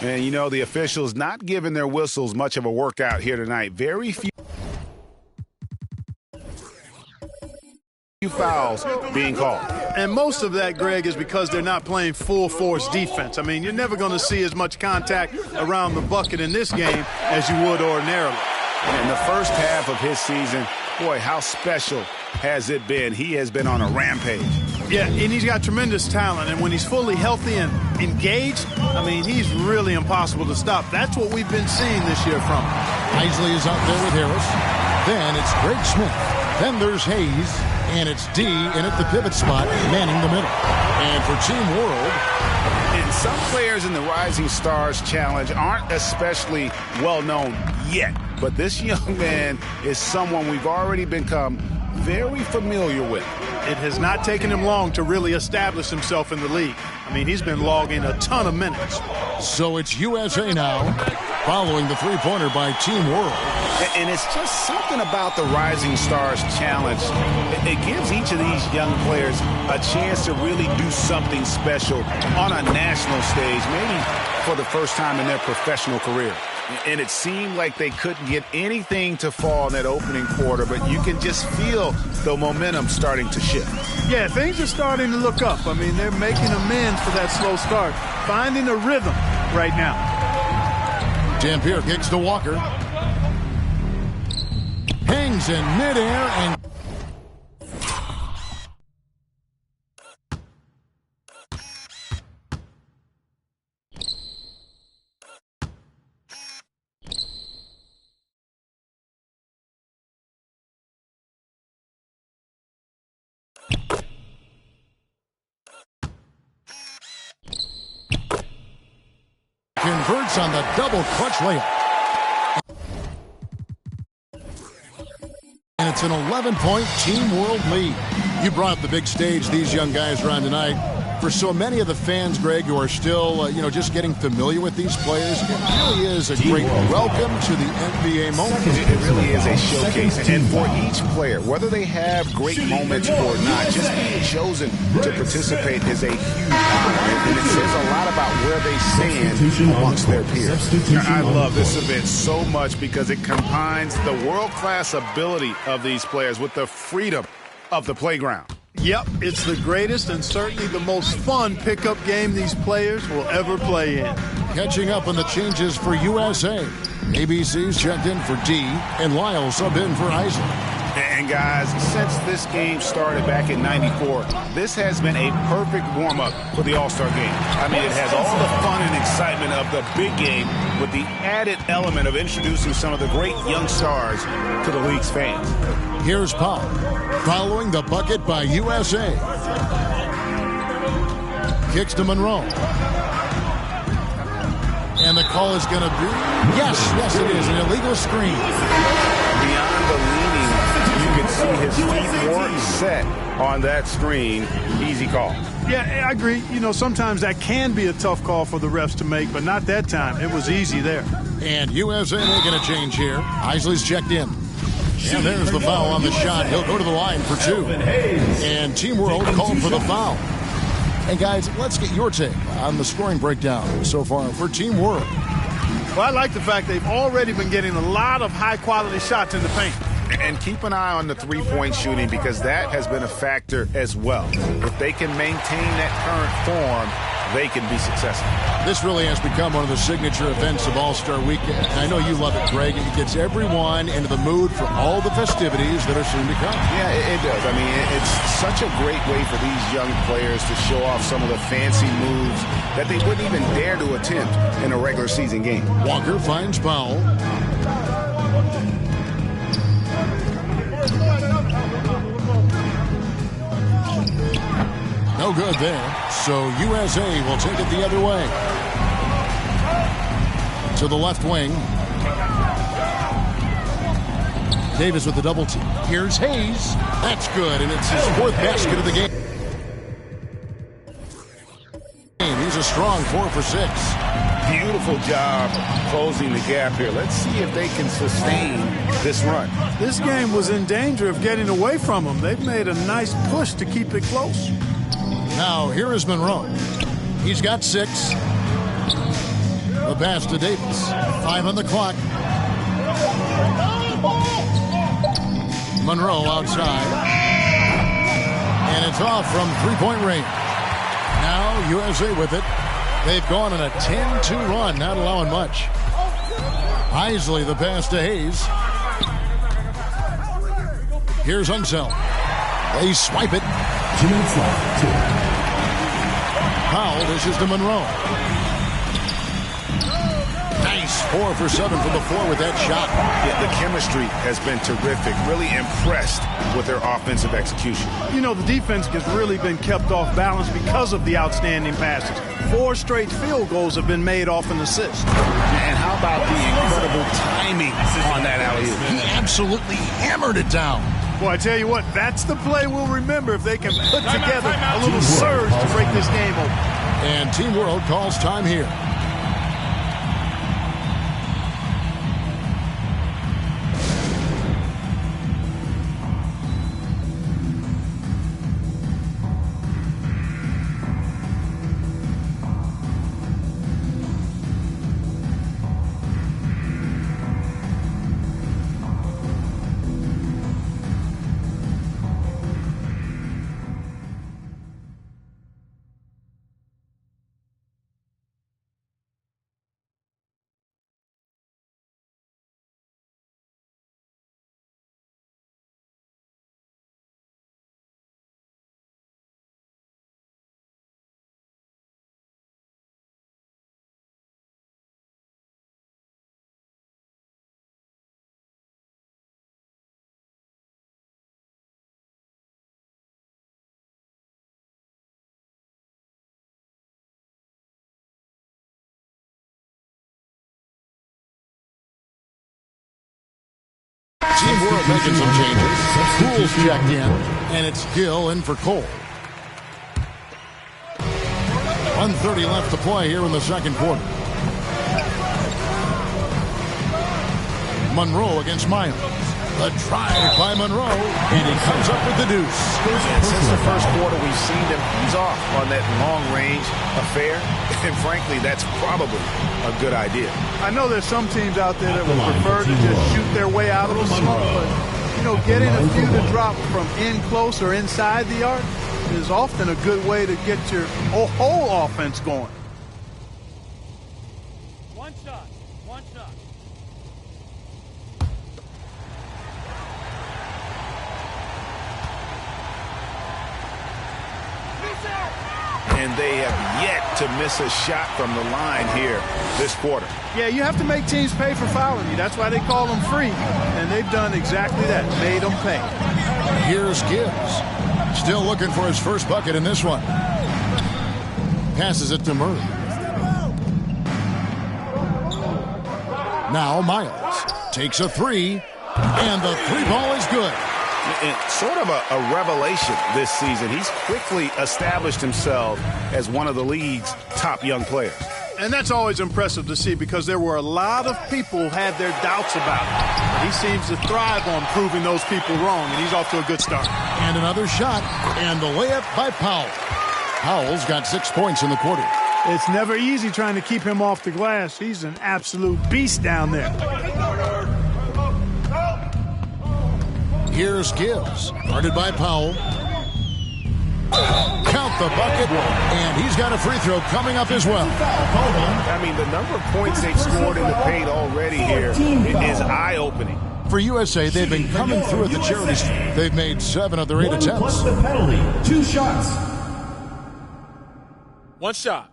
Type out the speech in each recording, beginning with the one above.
And, you know, the officials not giving their whistles much of a workout here tonight. Very few fouls being called. And most of that, Greg, is because they're not playing full-force defense. I mean, you're never going to see as much contact around the bucket in this game as you would ordinarily. In the first half of his season, boy, how special has it been? He has been on a rampage. Yeah, and he's got tremendous talent. And when he's fully healthy and engaged, I mean, he's really impossible to stop. That's what we've been seeing this year from him. Isley is out there with Harris. Then it's Greg Smith. Then there's Hayes. And it's D in at the pivot spot, manning the middle. And for Team World. And some players in the Rising Stars Challenge aren't especially well known yet. But this young man is someone we've already become very familiar with. It has not taken him long to really establish himself in the league. I mean, he's been logging a ton of minutes. So it's USA now, following the three-pointer by Team World. And it's just something about the Rising Stars Challenge. It gives each of these young players a chance to really do something special on a national stage, maybe for the first time in their professional career. And it seemed like they couldn't get anything to fall in that opening quarter, but you can just feel the momentum starting to shift. Yeah, things are starting to look up. I mean, they're making amends for that slow start, finding a rhythm right now. Dampier kicks to Walker. Hangs in midair and converts on the double clutch layup. And it's an 11-point Team World lead. You brought up the big stage these young guys are on tonight. For so many of the fans, Greg, who are still, just getting familiar with these players, it really is a great welcome to the NBA moment. It really is a showcase. And for each player, whether they have great moments or not, just being chosen to participate is a huge honor. And it says a lot about where they stand amongst their peers. I love this event so much because it combines the world-class ability of these players with the freedom of the playground. Yep, it's the greatest and certainly the most fun pickup game these players will ever play in. Catching up on the changes for USA. ABC's checked in for D, and Lyle subbed in for Isley. And guys, since this game started back in '94, this has been a perfect warm-up for the All-Star game. I mean, it has all the fun and excitement of the big game with the added element of introducing some of the great young stars to the league's fans. Here's Powell, following the bucket by USA. Kicks to Monroe. And the call is going to be, yes, it is, an illegal screen. Beyond the leaning, you can see his feet weren't set on that screen. Easy call. Yeah, I agree. Sometimes that can be a tough call for the refs to make, but not that time. It was easy there. And USA making a change here. Isley's checked in. And there's the foul on the shot. He'll go to the line for two. And Team World called for the foul. And guys, let's get your take on the scoring breakdown so far for Team World. Well, I like the fact they've already been getting a lot of high-quality shots in the paint. And keep an eye on the three-point shooting because that has been a factor as well. If they can maintain that current form, they can be successful. This really has become one of the signature events of All-Star Weekend. And I know you love it, Greg. It gets everyone into the mood for all the festivities that are soon to come. Yeah, it does. I mean, it's such a great way for these young players to show off some of the fancy moves that they wouldn't even dare to attempt in a regular season game. Walker finds Powell. No good there. So USA will take it the other way. To the left wing. Davis with the double team. Here's Hayes. That's good, and it's his fourth basket of the game. He's a strong 4 for 6. Beautiful job closing the gap here. Let's see if they can sustain this run. This game was in danger of getting away from them. They've made a nice push to keep it close. Now, here is Monroe. He's got 6. The pass to Davis. 5 on the clock. Monroe outside. And it's off from three-point range. Now USA with it. They've gone on a 10-2 run, not allowing much. Isley the pass to Hayes. Here's Unseld. They swipe it. Powell dishes to Monroe. Nice 4 for 7 from the floor with that shot. Yeah, the chemistry has been terrific. Really impressed with their offensive execution. You know, the defense has really been kept off balance because of the outstanding passes. 4 straight field goals have been made off an assist. And how about the incredible timing on that alley-oop? He absolutely hammered it down. Boy, I tell you what, that's the play we'll remember if they can put together a little surge to break this game open. And Team World calls time here. Team World making some changes. Poole's checked in, and it's Gill in for Cole. 1:30 left to play here in the second quarter. Monroe against Miles. The drive by Monroe, and he comes up with the deuce. And since the first quarter, we've seen them ease off on that long-range affair. And frankly, that's probably a good idea. I know there's some teams out there that would prefer to just shoot their way out of the smoke, but, you know, getting a few to drop from in close or inside the arc is often a good way to get your whole offense going. One shot. And they have yet to miss a shot from the line here this quarter. Yeah, you have to make teams pay for fouling you. That's why they call them free. And they've done exactly that, made them pay. Here's Gibbs. Still looking for his first bucket in this one. Passes it to Murray. Now Miles takes a 3, and the 3 ball is good. It's sort of a revelation this season. He's quickly established himself as one of the league's top young players. And that's always impressive to see because there were a lot of people who had their doubts about him. He seems to thrive on proving those people wrong, and he's off to a good start. And another shot, and the layup by Powell. Powell's got 6 points in the quarter. It's never easy trying to keep him off the glass. He's an absolute beast down there. Here's Gibbs, guarded by Powell. Count the bucket, and he's got a free throw coming up as well. I mean, the number of points they've scored in the paint already here is eye-opening. For USA, they've been coming through at the charities. They've made 7 of their 8 attempts. What's the penalty? 2 shots. One shot.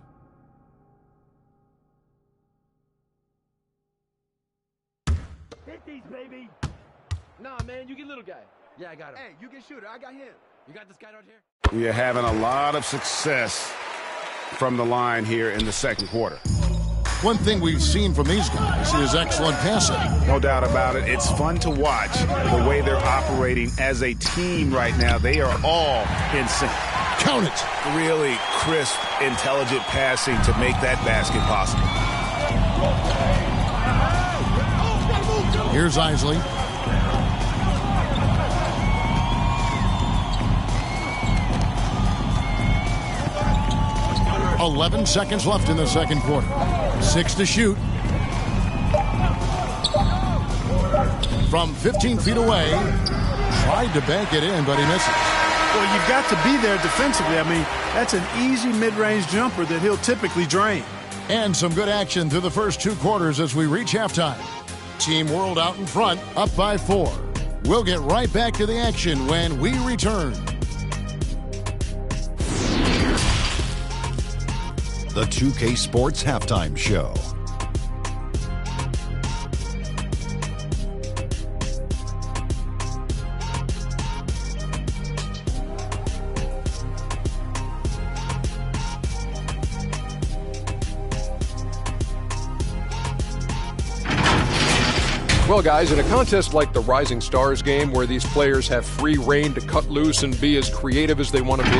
Hit these, baby. Nah, man, you get little guy. Yeah, I got him. Hey, you get shooter. I got him. You got this guy out here? We are having a lot of success from the line here in the second quarter. One thing we've seen from these guys is excellent passing. No doubt about it. It's fun to watch the way they're operating as a team right now. They are all in sync. Count it. Really crisp, intelligent passing to make that basket possible. Here's Isley. 11 seconds left in the second quarter. 6 to shoot. From 15 feet away. Tried to bank it in, but he misses. Well, you've got to be there defensively. I mean, that's an easy mid-range jumper that he'll typically drain. And some good action through the first 2 quarters as we reach halftime. Team World out in front, up by 4. We'll get right back to the action when we return. The 2K Sports Halftime Show. Well, guys, in a contest like the Rising Stars game, where these players have free reign to cut loose and be as creative as they want to be,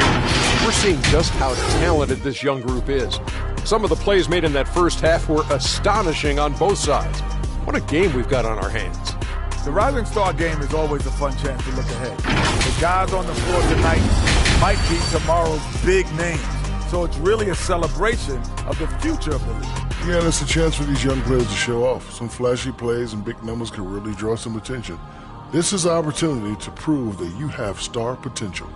we're seeing just how talented this young group is. Some of the plays made in that first half were astonishing on both sides. What a game we've got on our hands. The Rising Star game is always a fun chance to look ahead. The guys on the floor tonight might be tomorrow's big names. So it's really a celebration of the future of the league. Yeah, and it's a chance for these young players to show off. Some flashy plays and big numbers can really draw some attention. This is an opportunity to prove that you have star potential.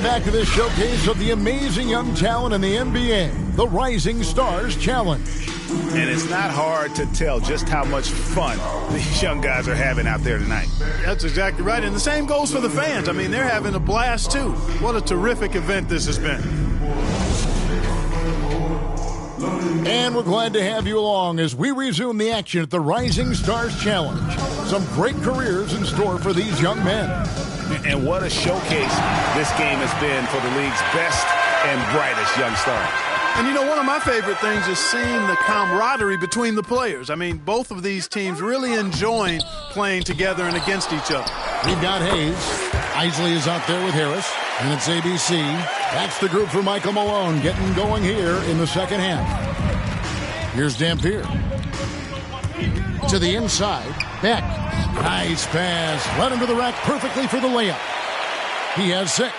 Back to this showcase of the amazing young talent in the NBA, the Rising Stars Challenge. And it's not hard to tell just how much fun these young guys are having out there tonight. That's exactly right. And the same goes for the fans. I mean, they're having a blast, too. What a terrific event this has been. And we're glad to have you along as we resume the action at the Rising Stars Challenge. Some great careers in store for these young men. And what a showcase this game has been for the league's best and brightest young stars. And, you know, one of my favorite things is seeing the camaraderie between the players. I mean, both of these teams really enjoying playing together and against each other. We've got Hayes. Isley is out there with Harris. And it's ABC. That's the group for Michael Malone getting going here in the second half. Here's Dampier. To the inside. Beck. Nice pass. Led him to the rack perfectly for the layup. He has 6.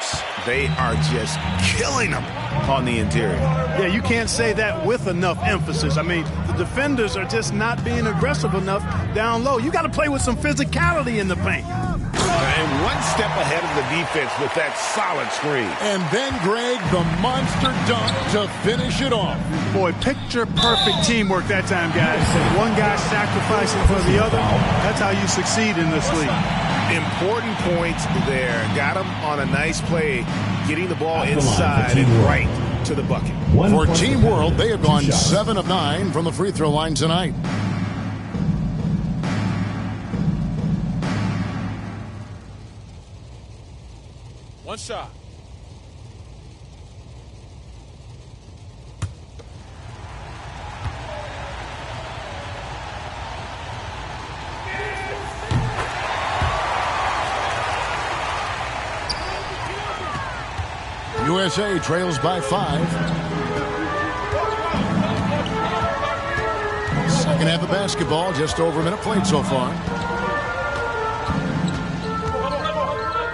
They are just killing them on the interior. Yeah, you can't say that with enough emphasis. I mean, the defenders are just not being aggressive enough down low. You got to play with some physicality in the paint. And one step ahead of the defense with that solid screen. And then, Greg, the monster dunk to finish it off. Boy, picture-perfect teamwork that time, guys. One guy sacrificing for the other. That's how you succeed in this league. Important points there. Got him on a nice play, getting the ball inside and right to the bucket. For Team World, they have gone 7 of 9 from the free throw line tonight. One shot. USA trails by 5. Second half of basketball, just over a minute played so far.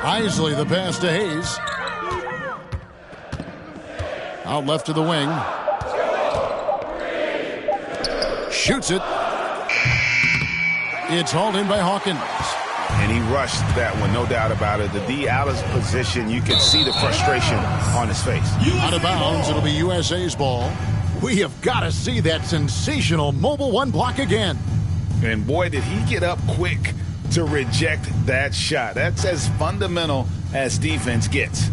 Isley, the pass to Hayes. Out left to the wing. Shoots it. It's hauled in by Hawkins. And he rushed that one, no doubt about it. The D out of position, you could see the frustration on his face. Out of bounds, it'll be USA's ball. We have got to see that sensational mobile one block again. And boy, did he get up quick to reject that shot. That's as fundamental as defense gets.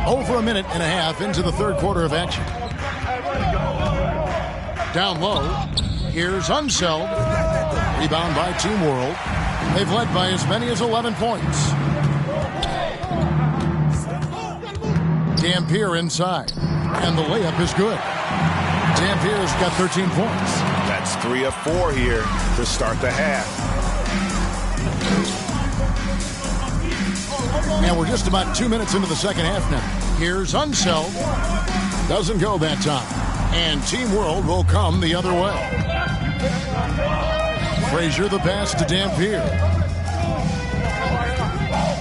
Over a minute and a half into the third quarter of action. Down low. Here's Unseld. Rebound by Team World. They've led by as many as 11 points. Dampier inside. And the layup is good. Dampier's got 13 points. That's 3 of 4 here to start the half. And we're just about 2 minutes into the second half now. Here's Unseld. Doesn't go that time. And Team World will come the other way. Frazier the pass to Dampier.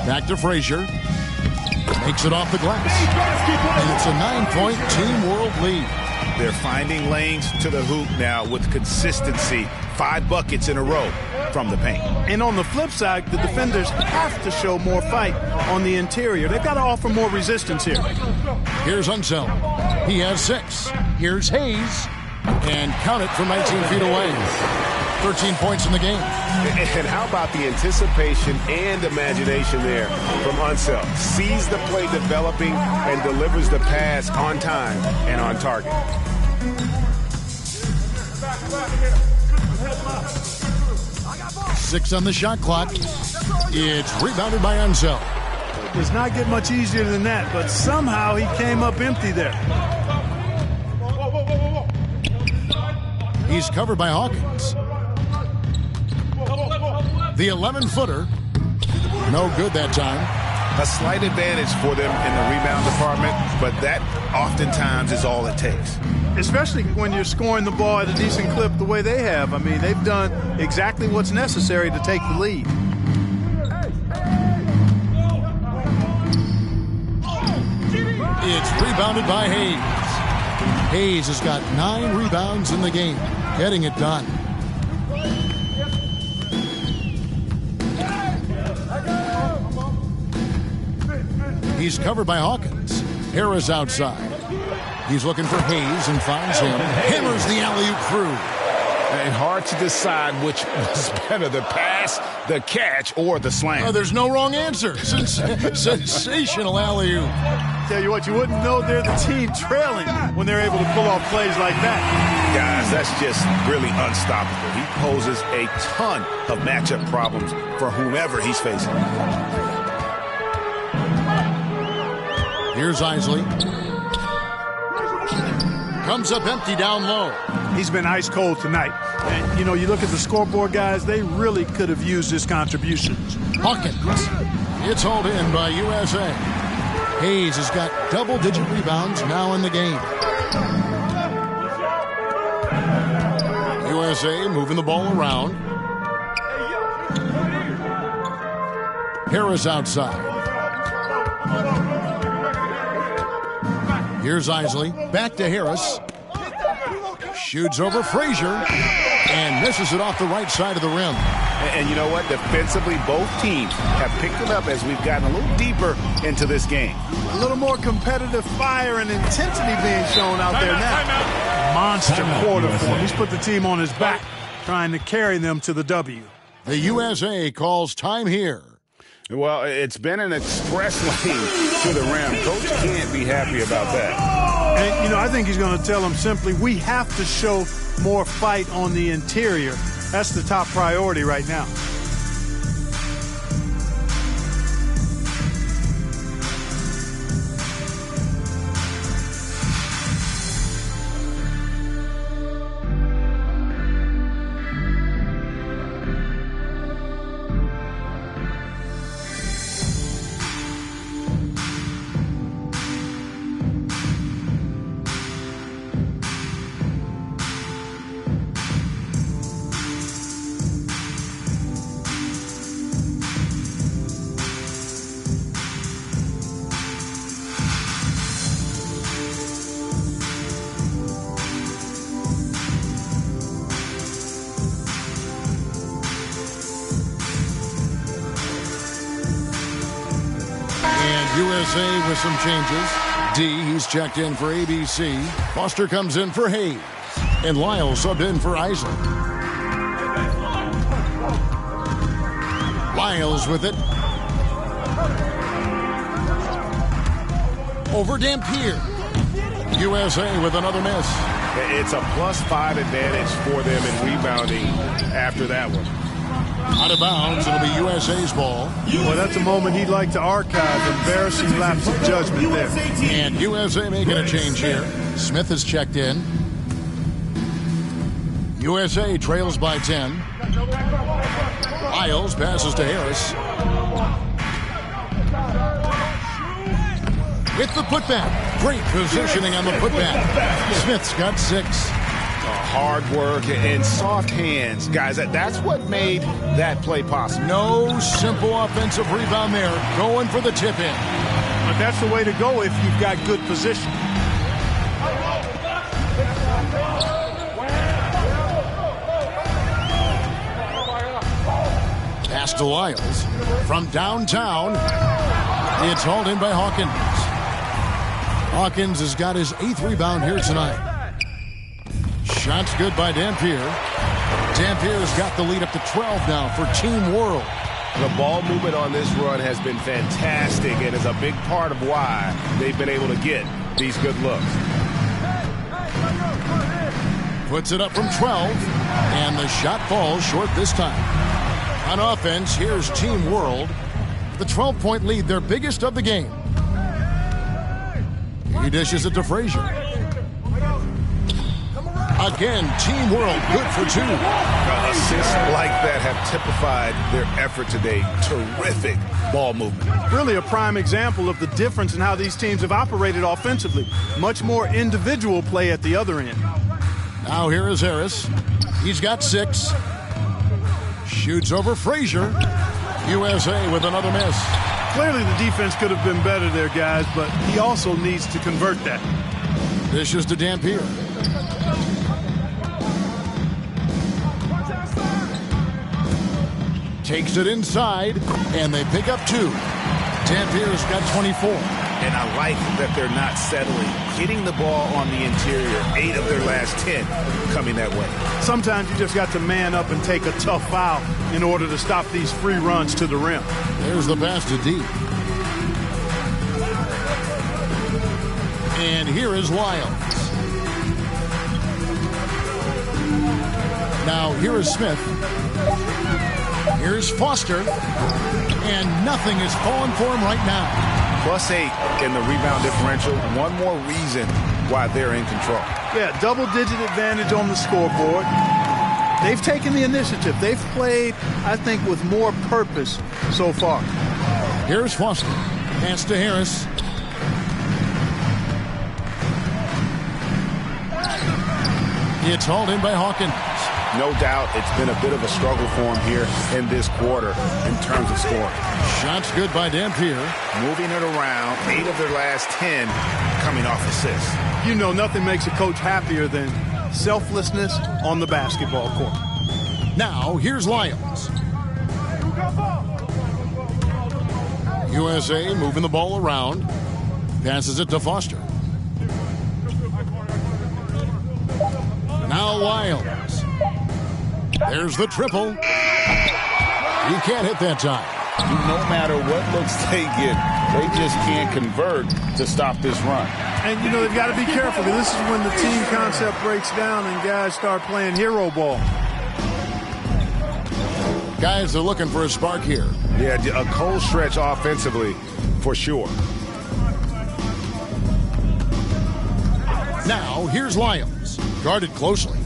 Back to Frazier. Makes it off the glass. And it's a 9-point Team World lead. They're finding lanes to the hoop now with consistency. 5 buckets in a row from the paint. And on the flip side, the defenders have to show more fight on the interior. They've got to offer more resistance here. Here's Unseld. He has 6. Here's Hayes. And count it from 19 feet away. 13 points in the game. And how about the anticipation and imagination there from Unseld? Sees the play developing and delivers the pass on time and on target. Six on the shot clock. It's rebounded by Unseld. Does not get much easier than that, but somehow he came up empty there. He's covered by Hawkins. The 11-footer. No good that time. A slight advantage for them in the rebound department, but that oftentimes is all it takes. Especially when you're scoring the ball at a decent clip the way they have. I mean, they've done exactly what's necessary to take the lead. It's rebounded by Hayes. Hayes has got 9 rebounds in the game, getting it done. He's covered by Hawkins. Harris outside. He's looking for Hayes and finds him. Hammers the alley-oop through. And hard to decide which was better, the pass, the catch, or the slam. Oh, there's no wrong answer. Sensational alley-oop. Tell you what, you wouldn't know they're the team trailing when they're able to pull off plays like that. Guys, that's just really unstoppable. He poses a ton of matchup problems for whomever he's facing. Here's Isley. Comes up empty down low. He's been ice cold tonight. And, you know, you look at the scoreboard, guys, they really could have used his contributions. Hawkins. It's hauled in by USA. Hayes has got double-digit rebounds now in the game. USA moving the ball around. Harris outside. Here's Isley. Back to Harris. Shoots over Frazier and misses it off the right side of the rim. And you know what? Defensively, both teams have picked it up as we've gotten a little deeper into this game. A little more competitive fire and intensity being shown out there now. Monster quarter for him. He's put the team on his back, trying to carry them to the W. The USA calls time here. Well, it's been an express lane to the rim. Coach can't be happy about that. And, you know, I think he's going to tell them simply, we have to show more fight on the interior. That's the top priority right now. USA with some changes. D, he's checked in for ABC. Foster comes in for Hayes. And Lyle subbed in for Isley. Lyles with it. Over Dampier. USA with another miss. It's a +5 advantage for them in rebounding after that one. Out of bounds, it'll be USA's ball. Well, that's a moment he'd like to archive. Embarrassing lapse of judgment there. And USA making a change here. Smith has checked in. USA trails by 10. Lyles passes to Harris. With the putback. Great positioning on the putback. Smith's got 6. Hard work and soft hands. Guys, that's what made that play possible. No simple offensive rebound there. Going for the tip-in. But that's the way to go if you've got good position. Pass to Lyles. From downtown, it's hauled in by Hawkins. Hawkins has got his 8th rebound here tonight. Shot's good by Dampier. Dampier's got the lead up to 12 now for Team World. The ball movement on this run has been fantastic and is a big part of why they've been able to get these good looks. Puts it up from 12, and the shot falls short this time. On offense, here's Team World. The 12-point lead, their biggest of the game. He dishes it to Frazier. Again, Team World good for 2. Assists like that have typified their effort today. Terrific ball movement. Really a prime example of the difference in how these teams have operated offensively. Much more individual play at the other end. Now here is Harris. He's got 6. Shoots over Frazier. USA with another miss. Clearly the defense could have been better there, guys, but he also needs to convert that. Dishes to Dampier. Takes it inside, and they pick up 2. Dampier's got 24. And I like that they're not settling. Hitting the ball on the interior, 8 of their last 10 coming that way. Sometimes you just got to man up and take a tough foul in order to stop these free runs to the rim. There's the pass to D. And here is Lyles. Now here is Smith. Here's Foster. And nothing is falling for him right now. +8 in the rebound differential. One more reason why they're in control. Yeah, double-digit advantage on the scoreboard. They've taken the initiative. They've played, I think, with more purpose so far. Here's Foster. Pass to Harris. It's hauled in by Hawkins. No doubt it's been a bit of a struggle for him here in this quarter in terms of scoring. Shot's good by Dampier. Moving it around, 8 of their last 10 coming off assists. You know, nothing makes a coach happier than selflessness on the basketball court. Now, here's Lyles. USA moving the ball around. Passes it to Foster. Now Lyles. There's the triple. He can't hit that time. No matter what looks they get, they just can't convert to stop this run. And, you know, they've got to be careful. This is when the team concept breaks down and guys start playing hero ball. Guys are looking for a spark here. Yeah, a cold stretch offensively for sure. Now, here's Lyles. Guarded closely.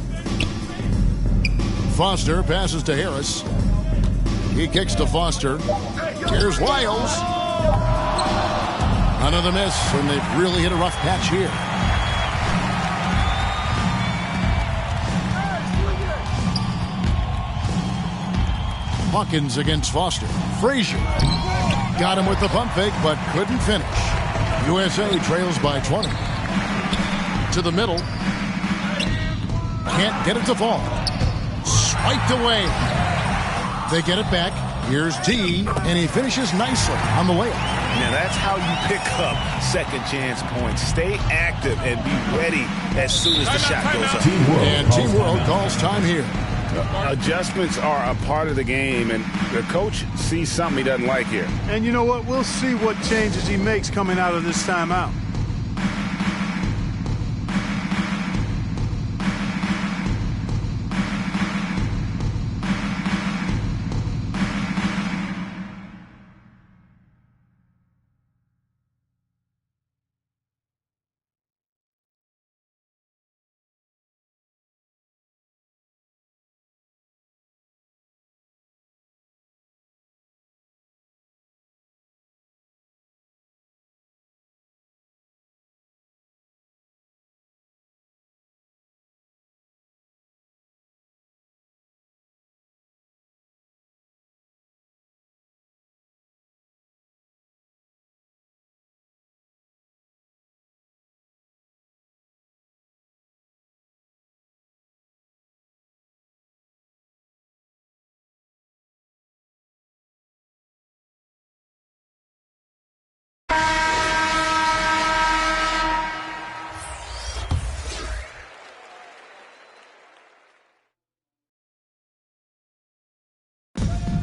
Foster passes to Harris. He kicks to Foster. Here's Lyles. Another miss, and they've really hit a rough patch here. Hawkins against Foster. Frazier got him with the pump fake, but couldn't finish. USA trails by 20. To the middle. Can't get it to fall. Swiped away. They get it back. Here's D, and he finishes nicely on the layup. Now that's how you pick up second chance points. Stay active and be ready as soon as the shot goes up. And Team World calls time here. Adjustments are a part of the game, and the coach sees something he doesn't like here. And you know what? We'll see what changes he makes coming out of this timeout.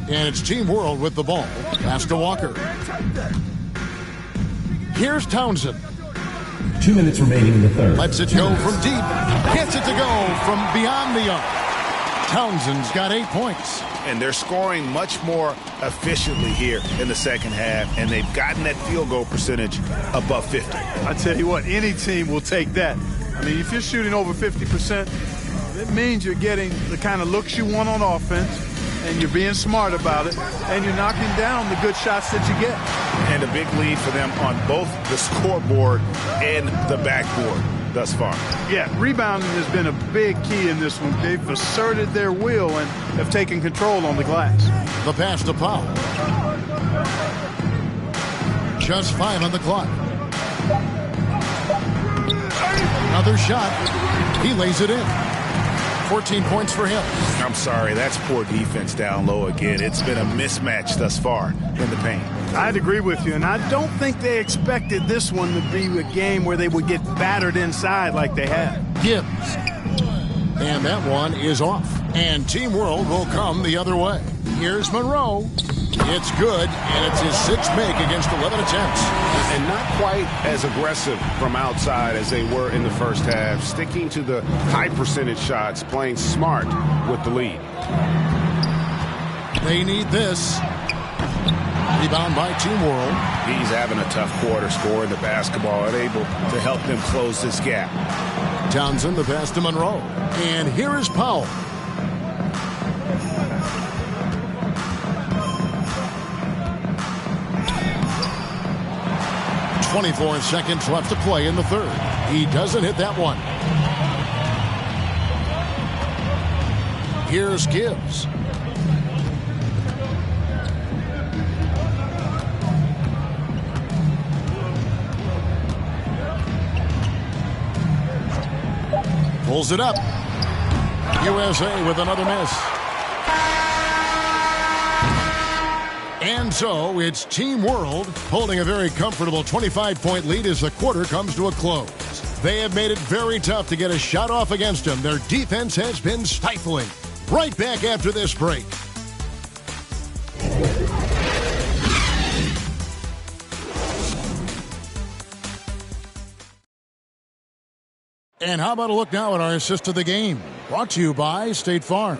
And it's Team World with the ball. Pass to Walker. Here's Townsend. 2 minutes remaining in the third. Lets it go from deep. Gets it to go from beyond the arc. Townsend's got 8 points. And they're scoring much more efficiently here in the second half, and they've gotten that field goal percentage above 50. I tell you what, any team will take that. I mean, if you're shooting over 50%, it means you're getting the kind of looks you want on offense, and you're being smart about it, and you're knocking down the good shots that you get. And a big lead for them on both the scoreboard and the backboard thus far. Yeah, rebounding has been a big key in this one. They've asserted their will and have taken control on the glass. The pass to Powell. Just 5 on the clock. Another shot. He lays it in. 14 points for him. I'm sorry, that's poor defense down low again. It's been a mismatch thus far in the paint. I'd agree with you, and I don't think they expected this one to be a game where they would get battered inside like they have. Gibbs. And that one is off. And Team World will come the other way. Here's Monroe. It's good, and it's his 6th make against 11 attempts. And not quite as aggressive from outside as they were in the first half, sticking to the high percentage shots, playing smart with the lead. They need this. Rebound by Team World. He's having a tough quarter, scoring the basketball, unable to help them close this gap. Townsend, the pass to Monroe. And here is Powell. .24 seconds left to play in the third. He doesn't hit that one. Here's Gibbs. Pulls it up. USA with another miss. And so it's Team World holding a very comfortable 25-point lead as the quarter comes to a close. They have made it very tough to get a shot off against them. Their defense has been stifling. Right back after this break. And how about a look now at our assist of the game? Brought to you by State Farm.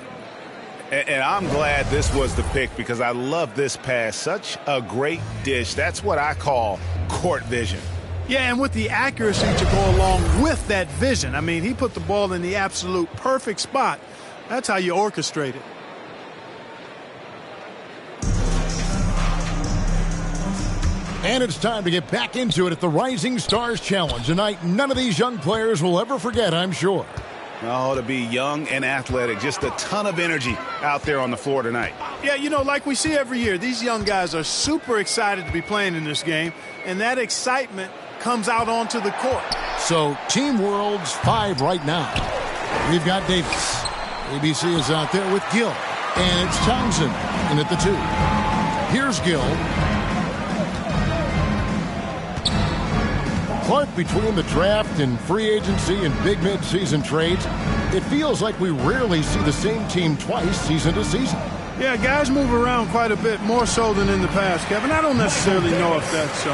And I'm glad this was the pick because I love this pass. Such a great dish. That's what I call court vision. Yeah, and with the accuracy to go along with that vision. I mean, he put the ball in the absolute perfect spot. That's how you orchestrate it. And it's time to get back into it at the Rising Stars Challenge. A night none of these young players will ever forget, I'm sure. Oh, to be young and athletic. Just a ton of energy out there on the floor tonight. Yeah, you know, like we see every year, these young guys are super excited to be playing in this game, and that excitement comes out onto the court. So, Team World's 5 right now. We've got Davis. ABC is out there with Gill. And it's Townsend in at the 2. Here's Gill. Clark, between the draft and free agency and big mid-season trades, it feels like we rarely see the same team twice season to season. Yeah, guys move around quite a bit, more so than in the past, Kevin. I don't necessarily know if that's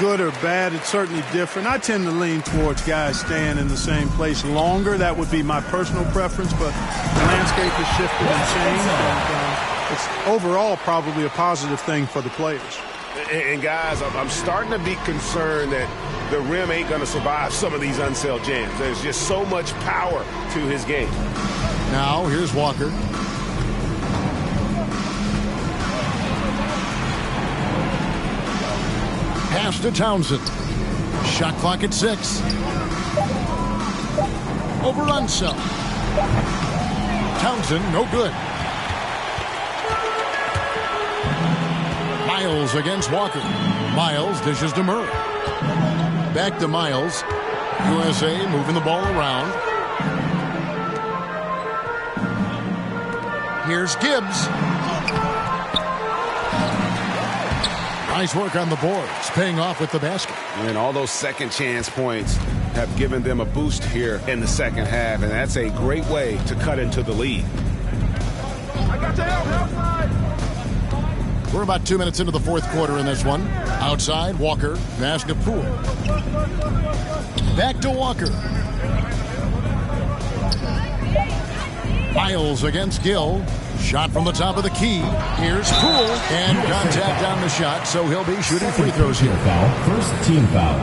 good or bad. It's certainly different. I tend to lean towards guys staying in the same place longer. That would be my personal preference, but the landscape has shifted and changed, and it's overall probably a positive thing for the players. And guys, I'm starting to be concerned that the rim ain't going to survive some of these unselled jams. There's just so much power to his game. Now, here's Walker. Pass to Townsend. Shot clock at 6. Over Unseld. Townsend, no good. Miles against Walker. Miles dishes to Murray. Back to Miles. USA moving the ball around. Here's Gibbs. Nice work on the boards, paying off with the basket. And all those second chance points have given them a boost here in the second half, and that's a great way to cut into the lead. I got the outside. We're about 2 minutes into the fourth quarter in this one. Outside, Walker. Pass to Poole. Back to Walker. Miles against Gill. Shot from the top of the key. Here's Poole. And contact on the shot, so he'll be shooting free throws here. First team foul.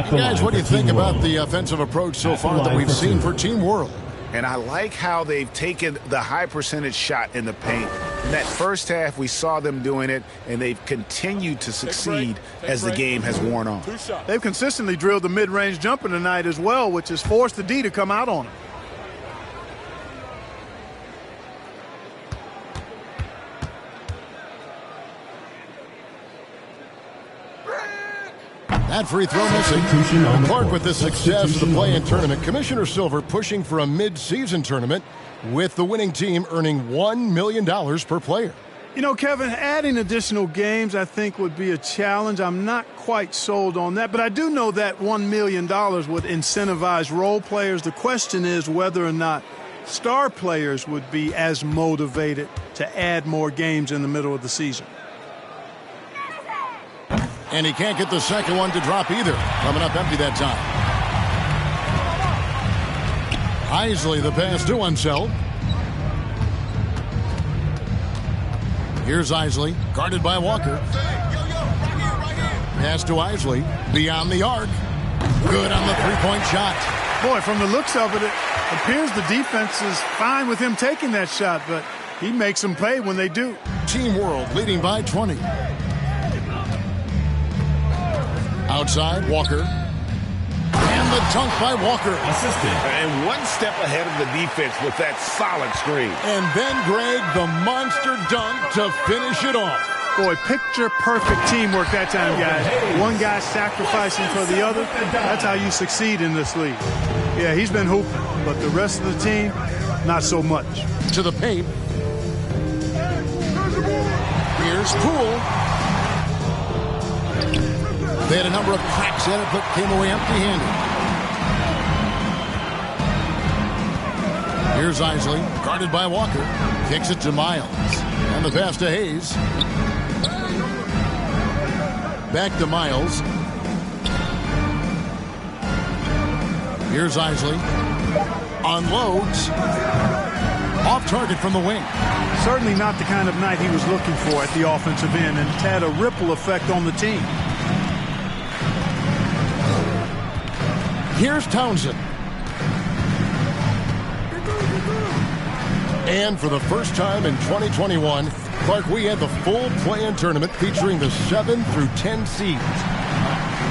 Guys, what do you think about the offensive approach so far that we've seen for Team World? And I like how they've taken the high percentage shot in the paint. In that first half, we saw them doing it, and they've continued to succeed as the game has worn on. They've consistently drilled the mid-range jumper tonight as well, which has forced the D to come out on them. That free throw missing. Clark with the success of the play-in tournament. Commissioner Silver pushing for a mid-season tournament with the winning team earning $1 million per player. You know, Kevin, adding additional games I think would be a challenge. I'm not quite sold on that, but I do know that $1 million would incentivize role players. The question is whether or not star players would be as motivated to add more games in the middle of the season. And he can't get the second one to drop either. Coming up empty that time. Isley the pass to Unseld. Here's Isley, guarded by Walker. Pass to Isley, beyond the arc. Good on the three-point shot. Boy, from the looks of it, it appears the defense is fine with him taking that shot, but he makes them pay when they do. Team World leading by 20. Outside, Walker. And the dunk by Walker. Assisted. And one step ahead of the defense with that solid screen. And then Greg, the monster dunk to finish it off. Boy, picture-perfect teamwork that time, guys. One guy sacrificing for the other. That's how you succeed in this league. Yeah, he's been hooping, but the rest of the team, not so much. To the paint. Here's Poole. They had a number of cracks in it, but came away empty-handed. Here's Isley, guarded by Walker. Kicks it to Miles. And the pass to Hayes. Back to Miles. Here's Isley. Unloads. Off target from the wing. Certainly not the kind of night he was looking for at the offensive end, and it's had a ripple effect on the team. Here's Townsend. And for the first time in 2021, Clark, we had the full play-in tournament featuring the 7 through 10 seeds.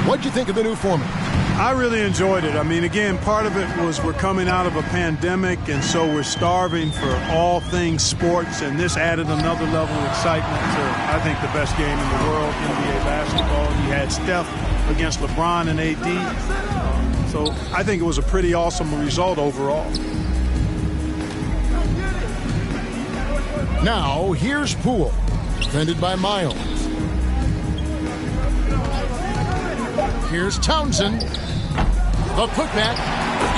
What'd you think of the new format? I really enjoyed it. I mean, again, part of it was we're coming out of a pandemic, and so we're starving for all things sports, and this added another level of excitement to, I think, the best game in the world, NBA basketball. You had Steph against LeBron and AD. So I think it was a pretty awesome result overall. Now, here's Poole, defended by Miles. Here's Townsend. The putback.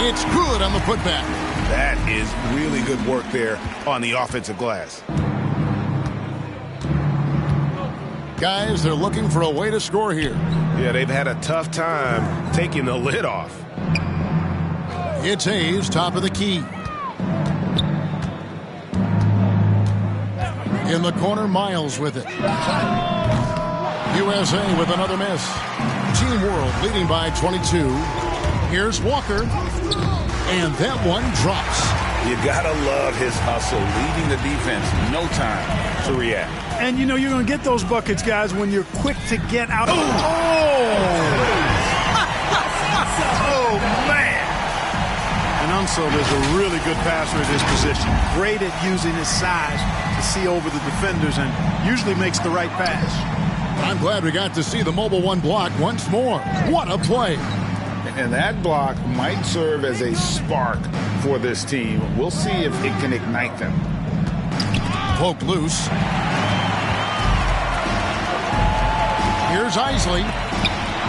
It's good on the putback. That is really good work there on the offensive glass. Guys, they're looking for a way to score here. Yeah, they've had a tough time taking the lid off. It's Hayes, top of the key. In the corner, Miles with it. USA with another miss. Team World leading by 22. Here's Walker. And that one drops. You gotta love his hustle, leading the defense. No time to react. And, you know, you're going to get those buckets, guys, when you're quick to get out. Oh, man. And Unseld is a really good passer at his position. Great at using his size to see over the defenders and usually makes the right pass. I'm glad we got to see the mobile one block once more. What a play. And that block might serve as a spark for this team. We'll see if it can ignite them. Poke loose. Here's Isley.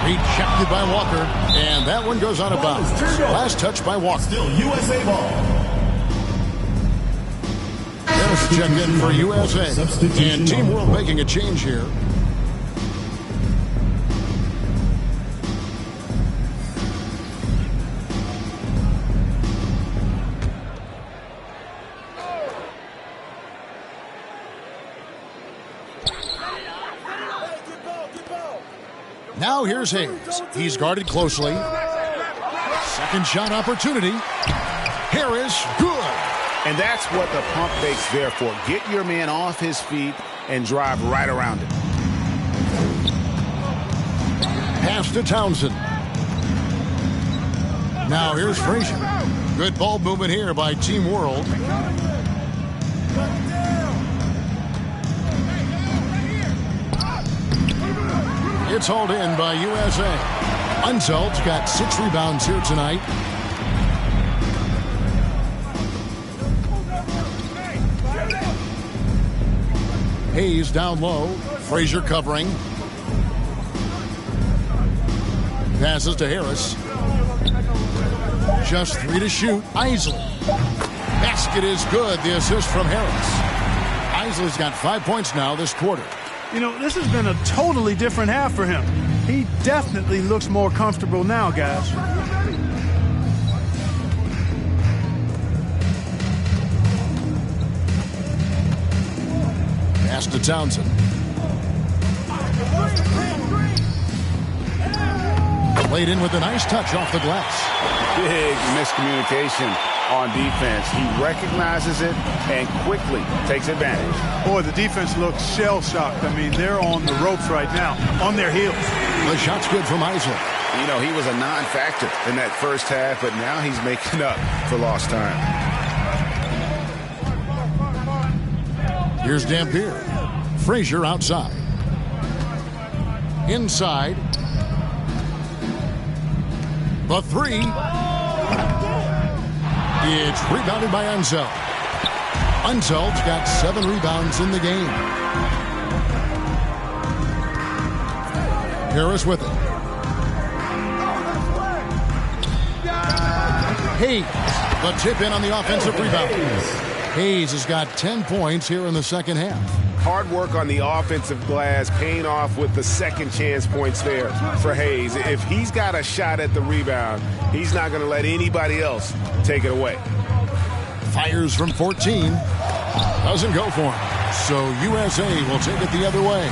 Rejected by Walker. And that one goes out of bounds. Last touch by Walker. Still USA ball. Harris checked in for USA. And Team World making a change here. Now here's Hayes. He's guarded closely. Second shot opportunity. Harris, good. And that's what the pump fake's there for. Get your man off his feet and drive right around him. Pass to Townsend. Now here's Frazier. Good ball movement here by Team World. It's hauled in by USA. Unsel's got 6 rebounds here tonight. Hayes down low. Frazier covering. Passes to Harris. Just 3 to shoot. Isley. Basket is good. The assist from Harris. Isley's got 5 points now this quarter. You know, this has been a totally different half for him. He definitely looks more comfortable now, guys. Pass to Townsend. Played in with a nice touch off the glass. Big miscommunication on defense. He recognizes it and quickly takes advantage. Boy, the defense looks shell-shocked. I mean, they're on the ropes right now, on their heels. The shot's good from Isley. You know, he was a non-factor in that first half, but now he's making up for lost time. Here's Dampier. Frazier outside. Inside. The 3. It's rebounded by Unseld. Unseld's got 7 rebounds in the game. Harris with it. Hayes, the tip in on the offensive rebound. Hayes has got 10 points here in the second half. Hard work on the offensive glass, paying off with the second chance points there for Hayes. If he's got a shot at the rebound, he's not going to let anybody else take it away. Fires from 14. Doesn't go for him. So USA will take it the other way.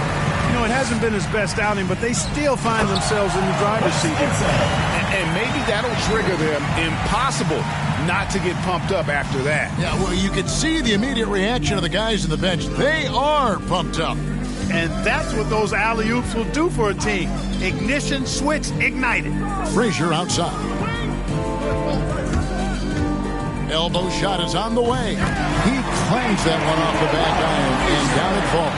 You know, it hasn't been his best outing, but they still find themselves in the driver's seat. And maybe that'll trigger them. Impossible not to get pumped up after that. Yeah, well, you can see the immediate reaction of the guys on the bench. They are pumped up. And that's what those alley-oops will do for a team. Ignition, switch, ignited. Frazier outside. Elbow shot is on the way. He clangs that one off the back iron, and down it falls.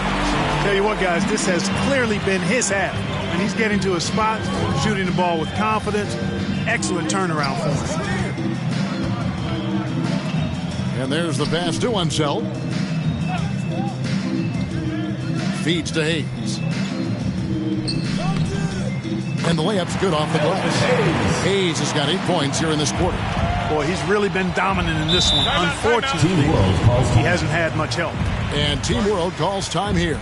Tell you what, guys, this has clearly been his half. And he's getting to his spot, shooting the ball with confidence. Excellent turnaround for him. And there's the pass to Unseld. Feeds to Hayes. And the layup's good off the glass. Hayes has got 8 points here in this quarter. Boy, he's really been dominant in this one. Unfortunately, he hasn't had much help. And Team World calls time here.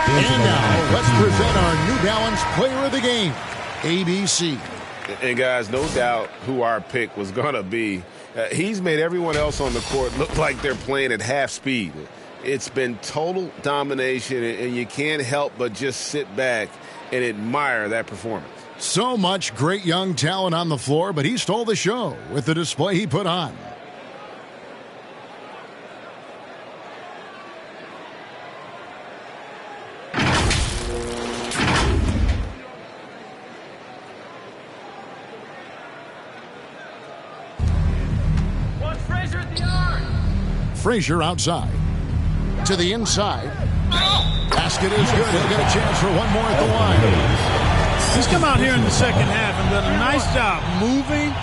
And now, let's present our New Balance Player of the Game, ABC. And, guys, no doubt who our pick was going to be. He's made everyone else on the court look like they're playing at half speed. It's been total domination, and you can't help but just sit back and admire that performance. So much great young talent on the floor, but he stole the show with the display he put on. Frazier outside. To the inside. Basket is good. He'll get a chance for one more at the line. He's come out here in the second half and done a nice job moving,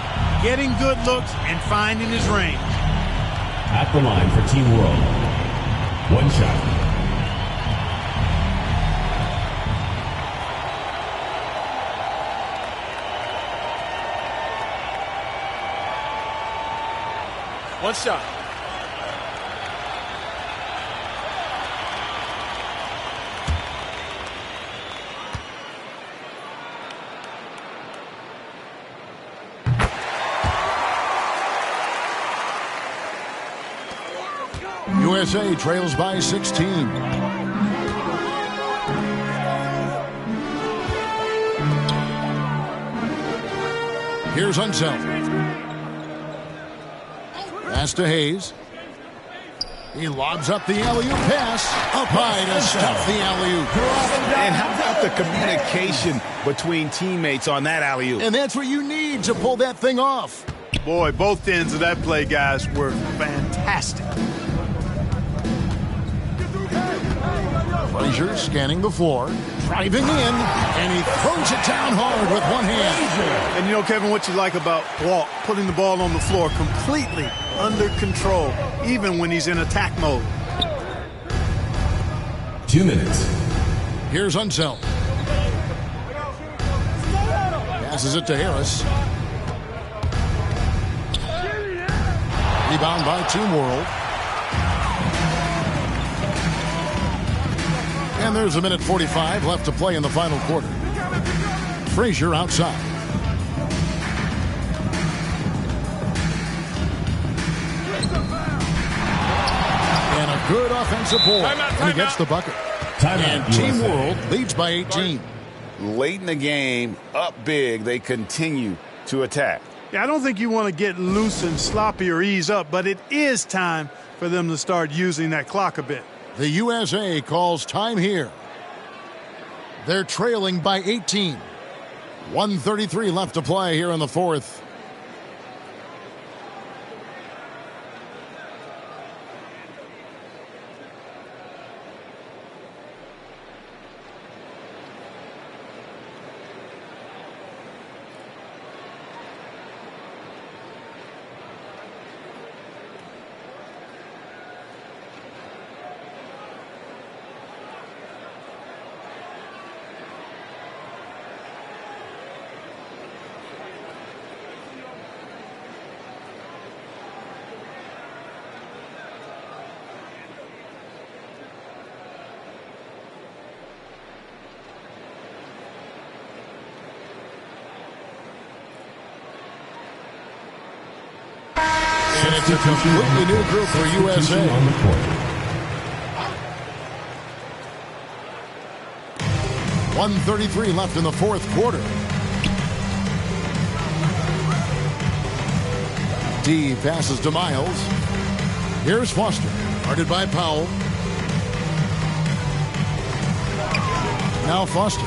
getting good looks, and finding his range. At the line for Team World. One shot. One shot. USA trails by 16. Here's Unseld. Pass to Hayes. He lobs up the alley-oop pass. Up high to stuff the alley-oop. And how about the communication between teammates on that alley-oop? And that's what you need to pull that thing off. Boy, both ends of that play, guys, were fantastic. Frazier scanning the floor, driving in, and he throws it down hard with one hand. And you know, Kevin, what you like about Walt, putting the ball on the floor completely under control, even when he's in attack mode. 2 minutes. Here's Unseld. Passes it to Harris. Rebound by Team World. And there's 1:45 left to play in the final quarter. Frazier outside. And a good offensive board. And he gets the bucket. And Team World leads by 18. Late in the game, up big, they continue to attack. Yeah, I don't think you want to get loose and sloppy or ease up, but it is time for them to start using that clock a bit. The USA calls time here. They're trailing by 18. 1:33 left to play here in the fourth. And it's a completely new group for USA. On the court. 1:33 left in the fourth quarter. D passes to Miles. Here's Foster. Guarded by Powell. Now Foster.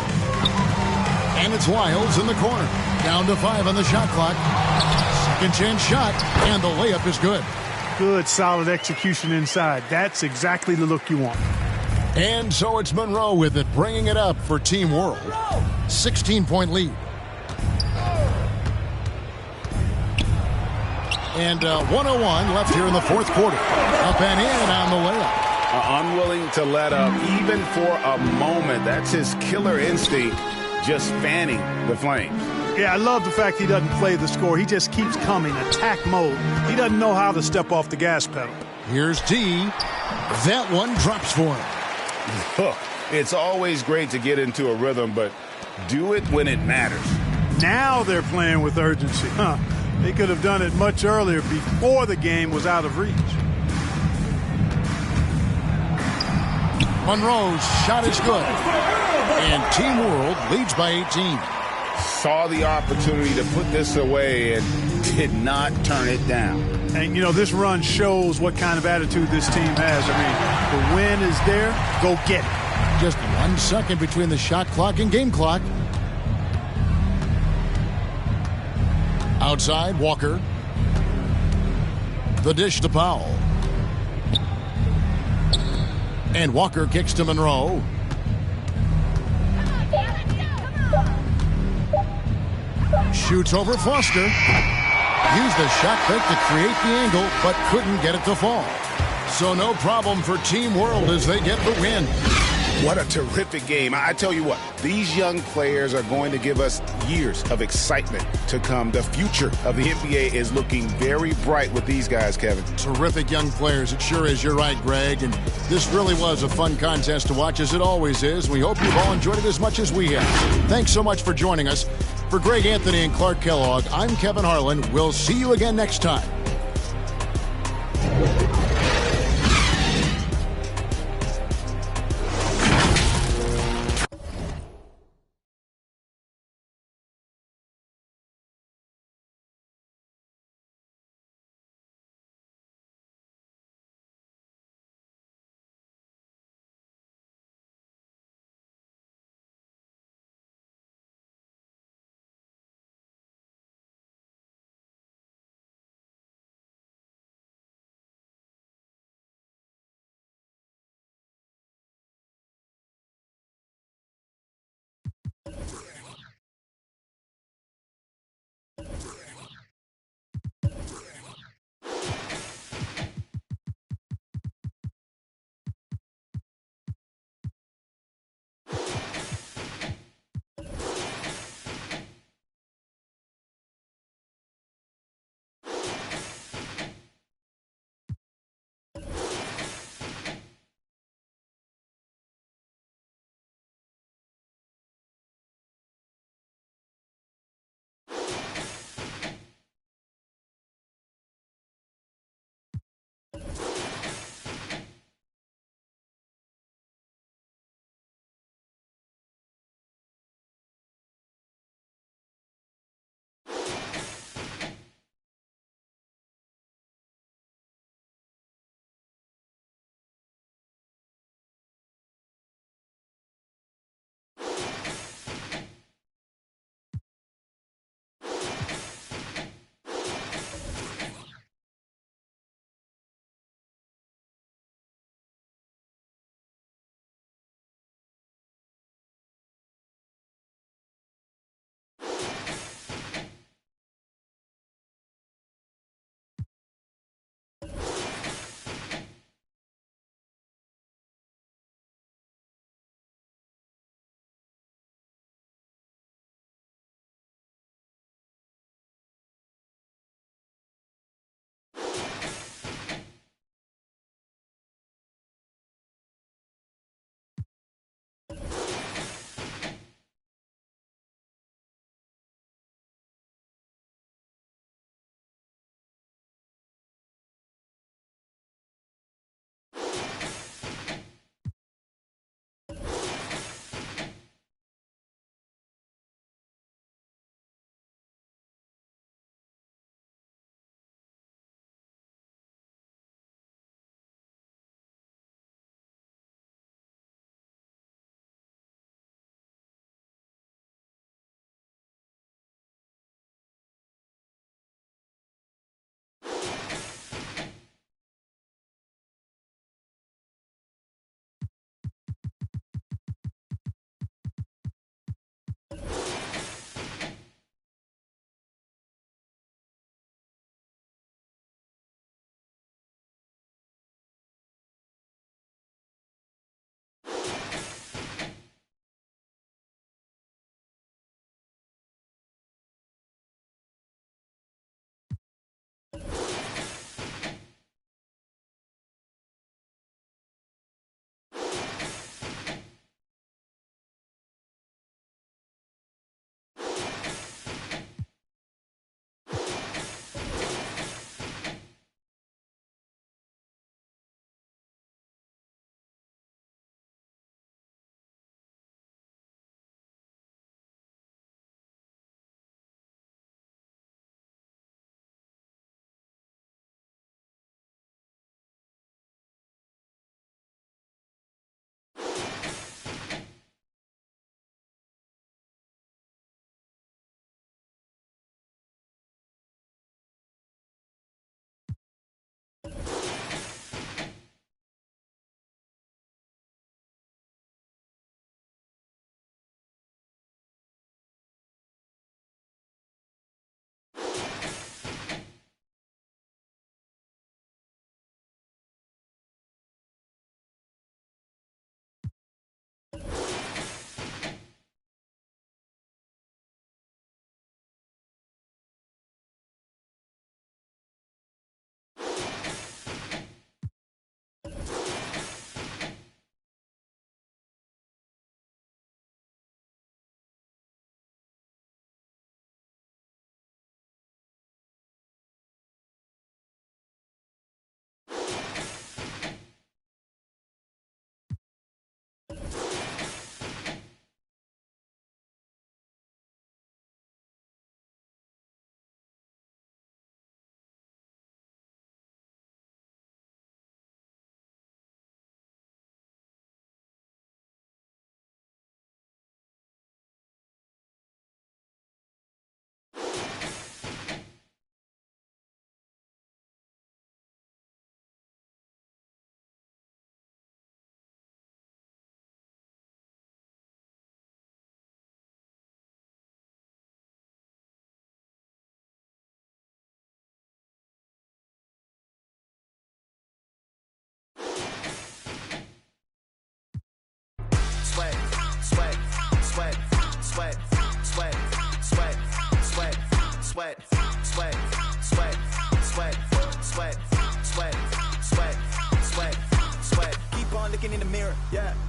And it's Wiles in the corner. Down to 5 on the shot clock. Second chance shot, and the layup is good. Good, solid execution inside. That's exactly the look you want. And so it's Monroe with it, bringing it up for Team World. 16-point lead. And 1:01 left here in the fourth quarter. Up and in on the layup. Unwilling to let up, even for a moment. That's his killer instinct, just fanning the flames. Yeah, I love the fact he doesn't play the score. He just keeps coming, attack mode. He doesn't know how to step off the gas pedal. Here's D. That one drops for him. It's always great to get into a rhythm, but do it when it matters. Now they're playing with urgency. They could have done it much earlier before the game was out of reach. Monroe's shot is good. And Team World leads by 18. Saw the opportunity to put this away and did not turn it down. And, you know, this run shows what kind of attitude this team has. I mean, the win is there. Go get it. Just 1 second between the shot clock and game clock. Outside, Walker. The dish to Powell. And Walker kicks to Monroe. Shoots over Foster. Used the shot fake to create the angle, but couldn't get it to fall. So no problem for Team World as they get the win. What a terrific game. I tell you what, these young players are going to give us years of excitement to come. The future of the NBA is looking very bright with these guys, Kevin. Terrific young players. It sure is. You're right, Greg. And this really was a fun contest to watch, as it always is. We hope you've all enjoyed it as much as we have. Thanks so much for joining us. For Greg Anthony and Clark Kellogg, I'm Kevin Harlan. We'll see you again next time.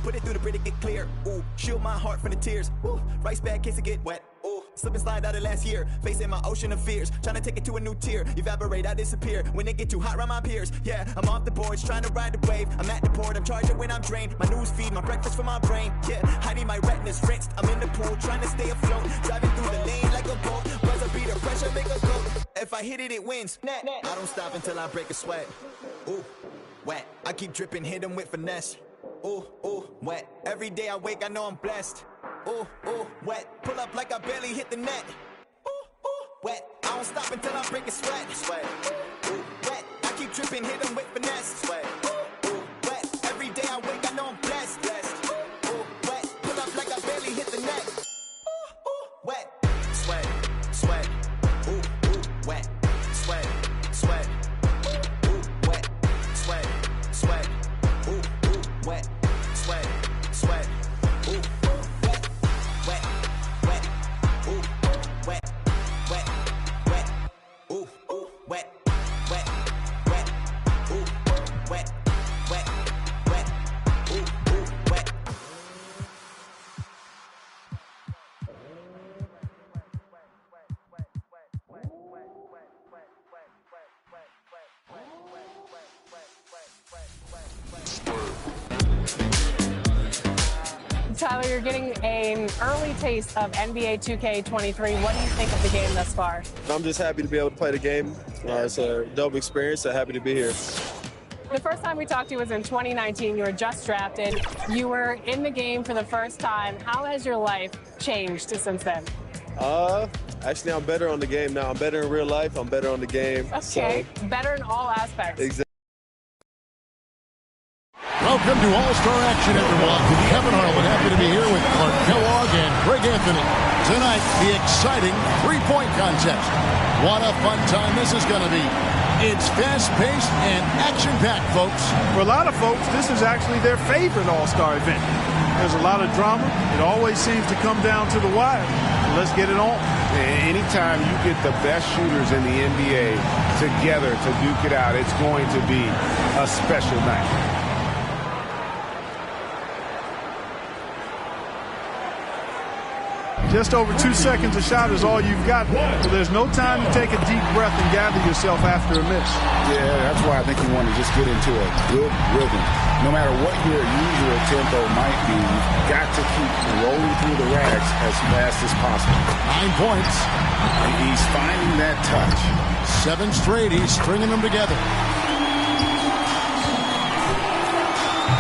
Put it through the pretty get clear. Ooh, shield my heart from the tears. Ooh, rice bag case it get wet. Ooh, slip and slide out of last year. Facing my ocean of fears. Trying to take it to a new tier. Evaporate, I disappear. When it get too hot around my peers. Yeah, I'm off the boards, trying to ride the wave. I'm at the port, I'm charging when I'm drained. My news feed, my breakfast for my brain. Yeah, hiding my retinas rinsed. I'm in the pool, trying to stay afloat. Driving through the lane like a boat. Buzzer beater, pressure make a go. If I hit it, it wins. I don't stop until I break a sweat. Ooh, wet. I keep dripping, hit them with finesse. Ooh, ooh, wet. Every day I wake, I know I'm blessed. Ooh, ooh, wet. Pull up like I barely hit the net. Ooh, ooh, wet. I don't stop until I break a sweat. Sweat. Ooh, wet. I keep dripping, hit them with finesse. Sweat. Ooh, ooh, wet. Every day I wake, I know I'm blessed. Ooh, ooh, wet. Pull up like I barely hit the net. Ooh, ooh, wet. Sweat, sweat. Ooh, ooh, wet. Sweat, sweat. Ooh, wet. Sweat, sweat. Ooh, ooh, wet. Sweat, sweat. Ooh, ooh, wet. Wet, wet. Ooh, wet, wet, wet. Ooh, ooh, wet, wet, wet. Ooh, wet, wet, wet. Ooh, ooh, wet. Tyler, you're getting an early taste of NBA 2K23. What do you think of the game thus far? I'm just happy to be able to play the game. It's a dope experience, so happy to be here. The first time we talked to you was in 2019. You were just drafted. You were in the game for the first time. How has your life changed since then? Actually, I'm better on the game now. I'm better in real life. I'm better on the game. Okay, so better in all aspects. Exactly. Welcome to All-Star Action, everyone. Kevin Harlan, happy to be here with Clark Kellogg and Greg Anthony. Tonight, the exciting three-point contest. What a fun time this is going to be. It's fast-paced and action-packed, folks. For a lot of folks, this is actually their favorite All-Star event. There's a lot of drama. It always seems to come down to the wire. So let's get it on. Anytime you get the best shooters in the NBA together to duke it out, it's going to be a special night. Just over 2 seconds a shot is all you've got. So there's no time to take a deep breath and gather yourself after a miss. Yeah, that's why I think you want to just get into a good rhythm. No matter what your usual tempo might be, you've got to keep rolling through the racks as fast as possible. 9 points. And he's finding that touch. 7 straight, he's stringing them together.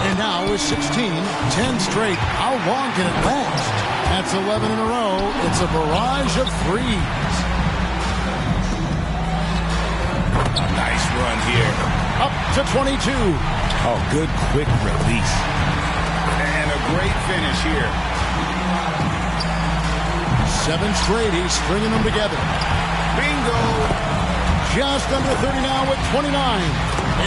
And now with 16, 10 straight. How long can it last? That's 11 in a row. It's a barrage of threes. A nice run here. Up to 22. Oh, good quick release. And a great finish here. 7 straight. He's stringing them together. Bingo. Just under 30 now with 29.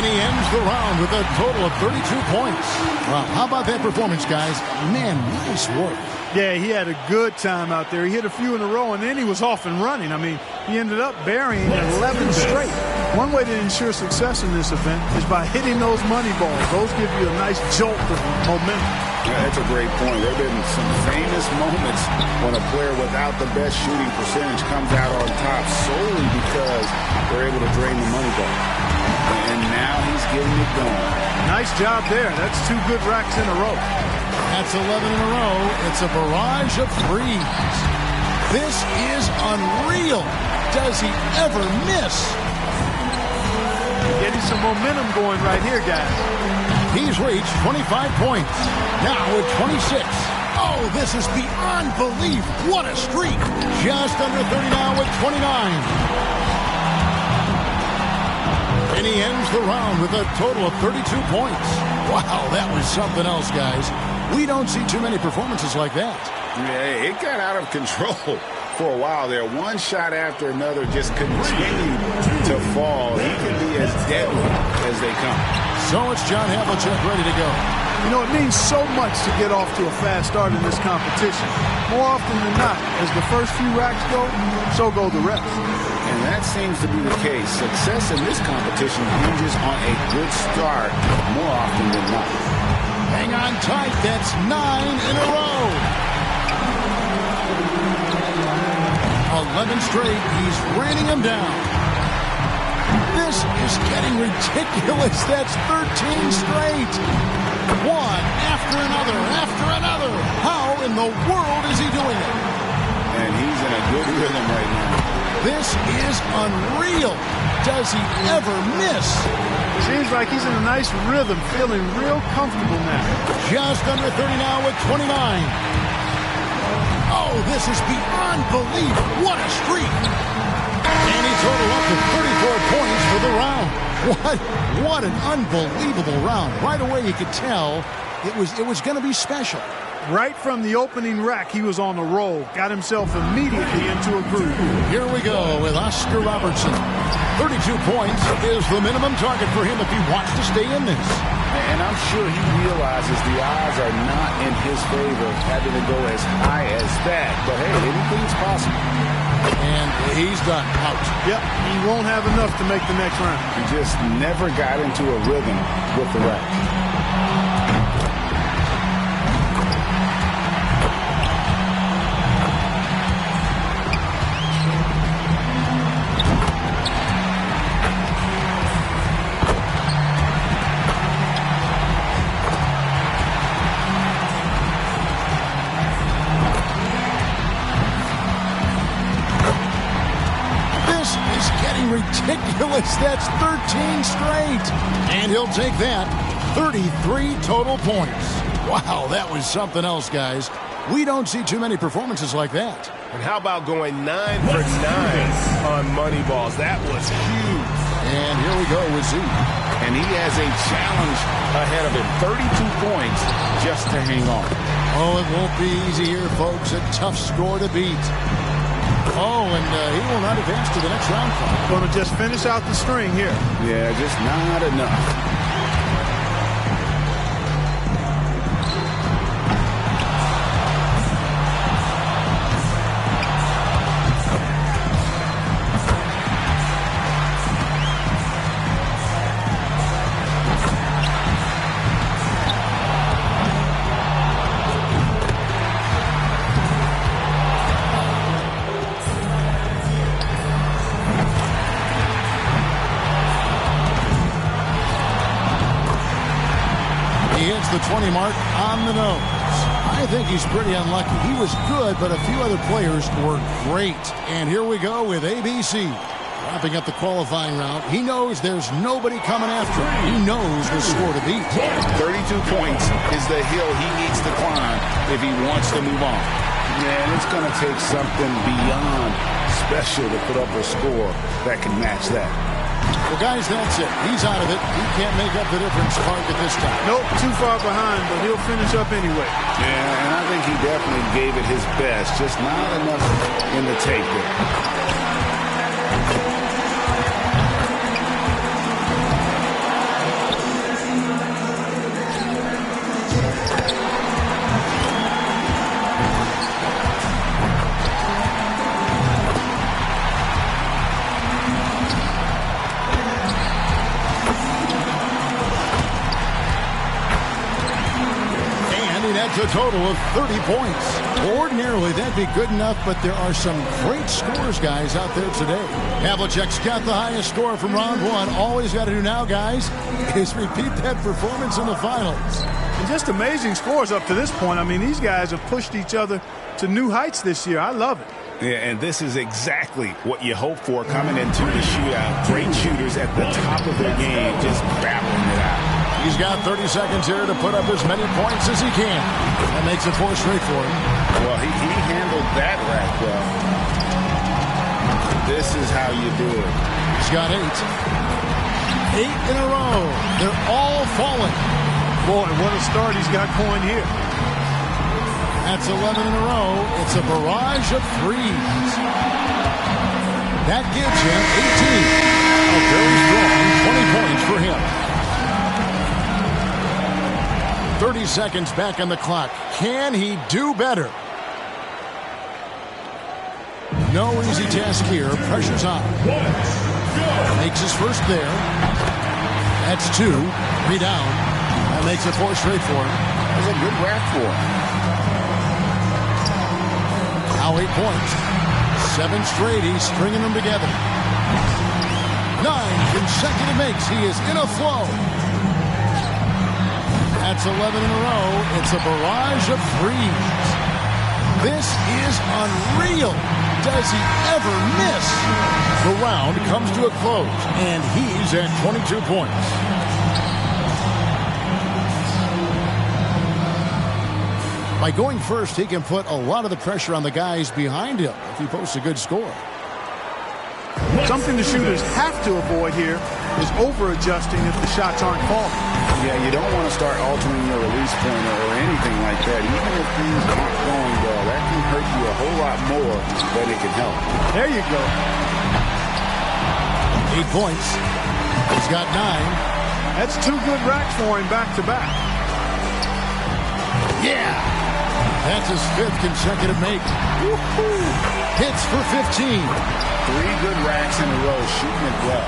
And he ends the round with a total of 32 points. Well, how about that performance, guys? Man, nice work. Yeah, he had a good time out there. He hit a few in a row, and then he was off and running. I mean, he ended up burying 11 straight. One way to ensure success in this event is by hitting those money balls. Those give you a nice jolt of momentum. Yeah, that's a great point. There have been some famous moments when a player without the best shooting percentage comes out on top solely because they're able to drain the money ball. And now he's getting it done. Nice job there. That's 2 good racks in a row. That's 11 in a row. It's a barrage of threes. This is unreal. Does he ever miss? Getting some momentum going right here, guys. He's reached 25 points. Now with 26. Oh, this is beyond belief. What a streak. Just under 30 now with 29. And he ends the round with a total of 32 points. Wow, that was something else, guys. We don't see too many performances like that. Yeah, it got out of control for a while there. One shot after another just continued to fall. He can be as deadly as they come. So it's John Havlicek ready to go. You know, it means so much to get off to a fast start in this competition. More often than not, as the first few racks go, so go the rest. And that seems to be the case. Success in this competition hinges on a good start more often than not. Hang on tight. That's 9 in a row. 11 straight. He's raining them down. This is getting ridiculous. That's 13 straight. One after another, after another. How in the world is he doing it? And he's in a good rhythm right now. This is unreal. Does he ever miss? Seems like he's in a nice rhythm, feeling real comfortable now. Just under 30 now with 29. Oh, this is beyond belief. What a streak. And he totaled up to 34 points for the round. What an unbelievable round. Right away you could tell it was going to be special. Right from the opening rack, he was on a roll. Got himself immediately into a groove. Here we go with Oscar Robertson. 32 points is the minimum target for him if he wants to stay in this. And I'm sure he realizes the odds are not in his favor having to go as high as that. But hey, anything's possible. And he's done. Out. Yep, he won't have enough to make the next round. He just never got into a rhythm with the rack. Ridiculous. That's 13 straight. And he'll take that. 33 total points. Wow, that was something else, guys. We don't see too many performances like that. And how about going 9 for 9 on money balls? That was huge. And here we go with Zeke. And he has a challenge ahead of him. 32 points just to hang on. Oh, it won't be easy here, folks. A tough score to beat. Oh, and he will not advance to the next round. Going to just finish out the string here. Yeah, just not enough. The 20 mark on the nose. I think he's pretty unlucky. He was good, but a few other players were great. And here we go with ABC. Wrapping up the qualifying round. He knows there's nobody coming after him. He knows the score to beat. 32 points is the hill he needs to climb if he wants to move on. And it's going to take something beyond special to put up a score that can match that. Well, guys, that's it. He's out of it. He can't make up the difference mark at this time. Nope, too far behind, but he'll finish up anyway. Yeah, and I think he definitely gave it his best, just not enough in the tape there. That's a total of 30 points. Ordinarily, that'd be good enough, but there are some great scores, guys, out there today. Havlicek's got the highest score from round one. All he's got to do now, guys, is repeat that performance in the finals. And just amazing scores up to this point. I mean, these guys have pushed each other to new heights this year. I love it. Yeah, and this is exactly what you hope for coming into the shootout. Great shooters at the top of their game, just battling it out. He's got 30 seconds here to put up as many points as he can. That makes it 4 straight for him. Well, he handled that rack well. This is how you do it. He's got 8. 8 in a row. They're all falling. Boy, what a start he's got going here. That's 11 in a row. It's a barrage of threes. That gives him 18. A very strong 20 points for him. 30 seconds back on the clock. Can he do better? No easy task here. Pressure's on. Makes his first there. That's 2. 3 down. That makes it 4 straight for him. That's a good rack for him. Now 8 points. 7 straight. He's stringing them together. 9 consecutive makes. He is in a flow. That's 11 in a row. It's a barrage of threes. This is unreal. Does he ever miss? The round comes to a close, and he's at 22 points. By going first, he can put a lot of the pressure on the guys behind him if he posts a good score. Something the shooters have to avoid here is over-adjusting if the shots aren't falling. Yeah, you don't want to start altering your release point or anything like that. Even if things aren't going well, that can hurt you a whole lot more than it can help. There you go. 8 points. He's got 9. That's 2 good racks for him back-to-back. Yeah! That's his 5th consecutive make. Woo-hoo. Hits for 15. 3 good racks in a row, shooting it well.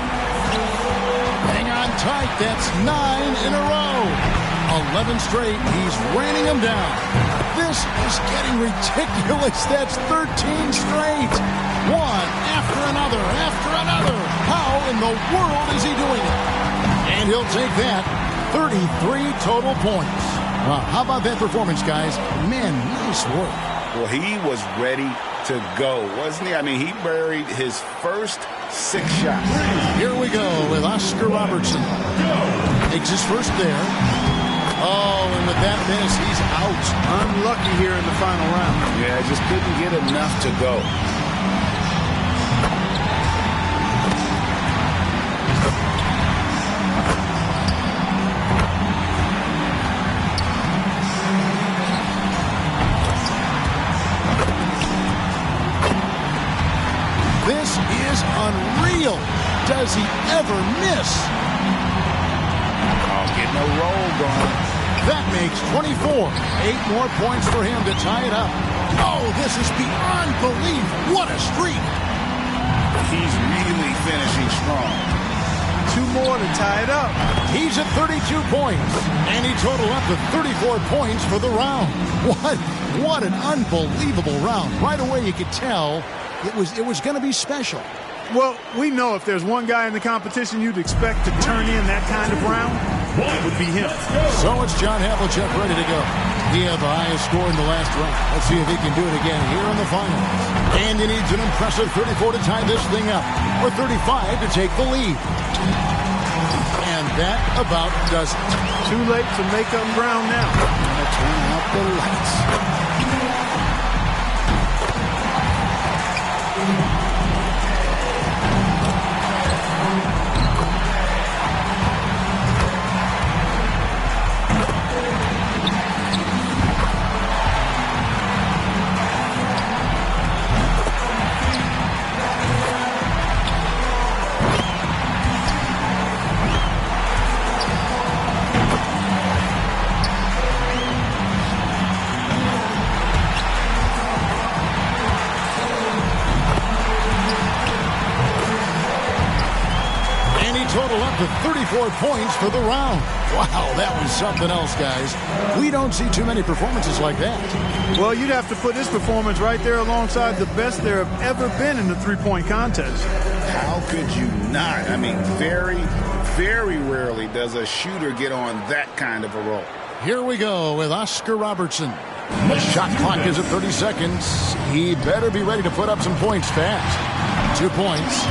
Hang on tight. That's 9 in a row. 11 straight. He's raining them down. This is getting ridiculous. That's 13 straight. One after another, after another. How in the world is he doing it? And he'll take that. 33 total points. Wow, how about that performance, guys? Man, nice work. Well, he was ready to go, wasn't he? I mean, he buried his first 6 shots. Here we go with Oscar Robertson. Takes his first there. Oh, and with that miss, he's out. Unlucky here in the final round. Yeah, just couldn't get enough to go. This is unreal. Does he ever miss? Oh, getting a roll going. That makes 24. 8 more points for him to tie it up. Oh, this is beyond belief. What a streak. He's really finishing strong. 2 more to tie it up. He's at 32 points, and he totaled up to 34 points for the round. What an unbelievable round. Right away you could tell it was going to be special. Well, we know if there's one guy in the competition you'd expect to turn in that kind of round, it would be him. So it's John Havlicek ready to go. He had the highest score in the last round. Let's see if he can do it again here in the final. And he needs an impressive 34 to tie this thing up, or 35 to take the lead. And that about does it. Too late to make up ground now. Gonna turn out the lights. To 34 points for the round. Wow, that was something else, guys. We don't see too many performances like that. Well, you'd have to put his performance right there alongside the best there have ever been in the three-point contest. How could you not? I mean, very, very rarely does a shooter get on that kind of a roll. Here we go with Oscar Robertson. The shot clock is at 30 seconds. He better be ready to put up some points fast. 2 points.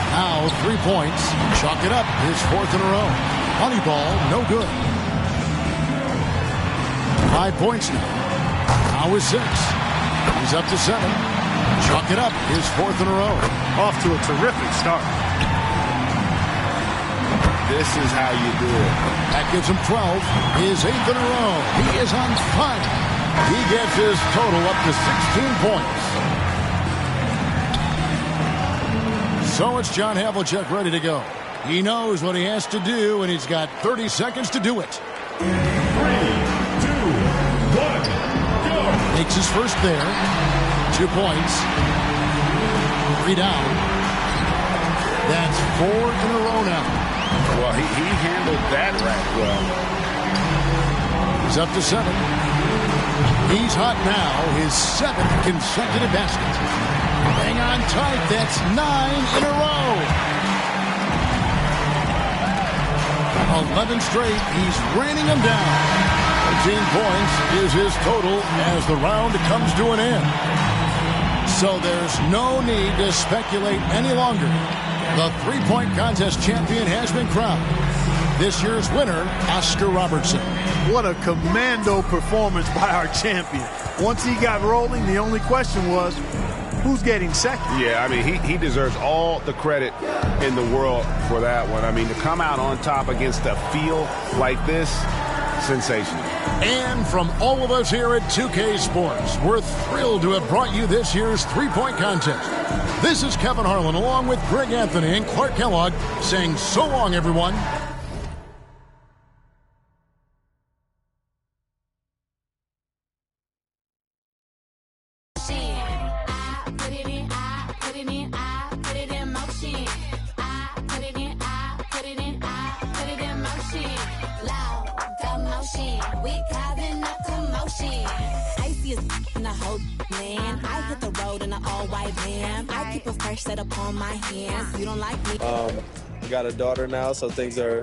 Now 3 points. Chalk it up. His 4th in a row. Money ball, no good. 5 points now. Now is 6. He's up to 7. Chalk it up. His 4th in a row. Off to a terrific start. This is how you do it. That gives him 12. His 8th in a row. He is on fire. He gets his total up to 16 points. So it's John Havlicek ready to go. He knows what he has to do, and he's got 30 seconds to do it. 3, 2, 1, go! Makes his first there. 2 points. 3 down. That's 4 in a row now. Well, he handled that right well. He's up to 7. He's hot now, his 7th consecutive basket. Hang on tight, that's 9 in a row. 11 straight, he's raining them down. 13 points is his total as the round comes to an end. So there's no need to speculate any longer. The three-point contest champion has been crowned. This year's winner, Oscar Robertson. What a commando performance by our champion. Once he got rolling, the only question was, who's getting second? Yeah, I mean, he deserves all the credit in the world for that one. I mean, to come out on top against a field like this, sensational. And from all of us here at 2K Sports, we're thrilled to have brought you this year's three-point contest. This is Kevin Harlan along with Greg Anthony and Clark Kellogg saying so long, everyone. Set up on my hands. You don't like me. I got a daughter now, so things are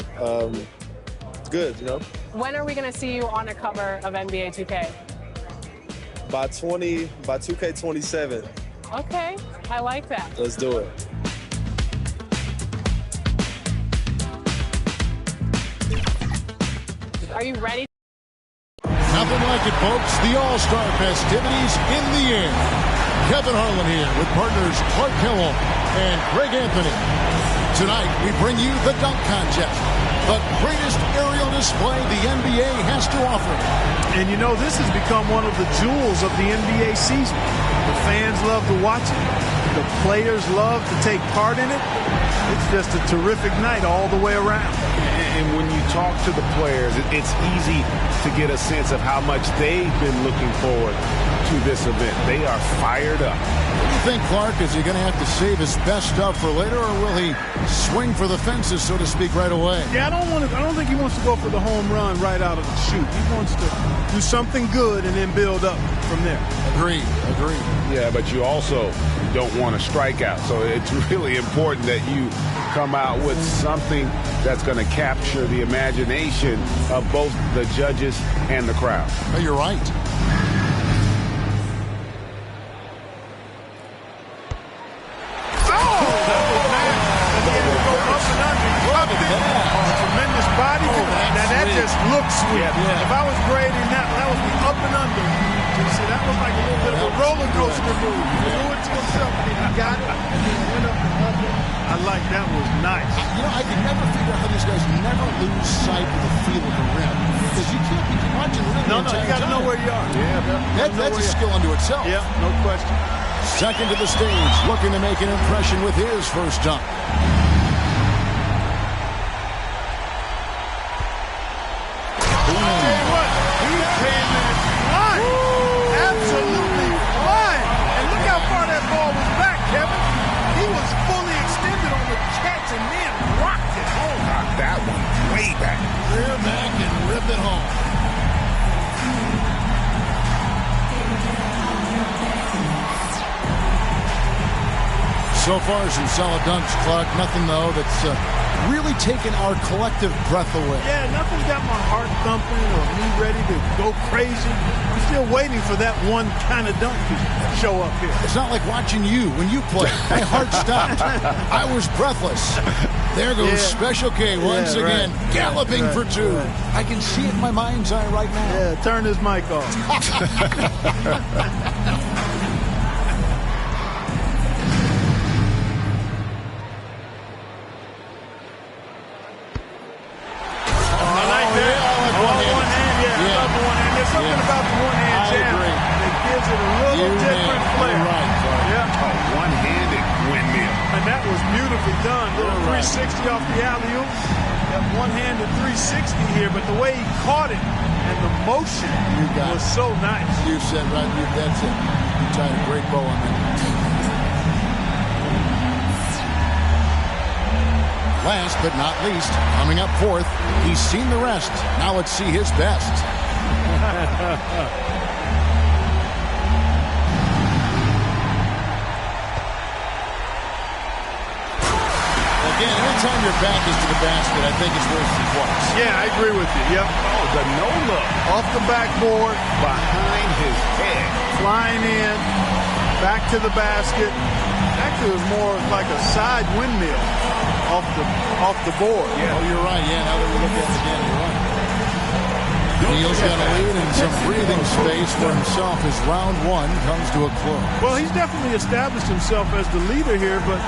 good, you know. When are we going to see you on a cover of NBA 2K? By 2K27. Okay, I like that. Let's do it. Are you ready? Nothing like it, folks. The All-Star festivities in the air. Kevin Harlan here with partners Clark Kellogg and Greg Anthony. Tonight, we bring you the dunk contest, the greatest aerial display the NBA has to offer. And you know, this has become one of the jewels of the NBA season. The fans love to watch it. The players love to take part in it. It's just a terrific night all the way around. And when you talk to the players, it's easy to get a sense of how much they've been looking forward to this event. They are fired up. What do you think, Clark? Is he going to have to save his best stuff for later, or will he swing for the fences, so to speak, right away? Yeah, I don't think he wants to go for the home run right out of the chute. He wants to do something good and then build up from there. Agreed. Yeah, but you also don't want to strike out. So it's really important that you come out with something that's going to capture the imagination of both the judges and the crowd. Oh, you're right. Looks sweet. Yeah. If I was grading that was the up and under. You see, that was like a little bit of a roller coaster move. He threw it to himself, and he got it, and then went up and up it. I like that was nice. You know, I can never figure out how these guys never lose sight of the feel of the rim. Because you can't be watching the rim. No, you got to know where you are. That's a skill unto itself. Yeah, no question. Second to the stage, looking to make an impression with his first dunk. So far, some solid dunks, Clark. Nothing, though, that's really taken our collective breath away. Yeah, nothing's got my heart thumping or me ready to go crazy. I'm still waiting for that one kind of dunk to show up here. It's not like watching you when you play. My heart stopped. I was breathless. There goes Special K once again, galloping for two. I can see it in my mind's eye right now. Yeah, turn his mic off. Off the alley-oop. That one-handed 360 here, but the way he caught it and the motion was so nice. You said right, that's it. You tied a great bow on that. Last but not least, coming up fourth, he's seen the rest. Now let's see his best. Again, anytime your back is to the basket, I think it's worth it twice. Yeah, I agree with you. Yep. Oh, the no-look. Off the backboard. Behind his head. Flying in. Back to the basket. Actually, it was more like a side windmill off the board. Yeah. Oh, you're right. Yeah, now that we look at it again, you're right. Neal's got a lead and some breathing space for himself as round one comes to a close. Well, he's definitely established himself as the leader here, but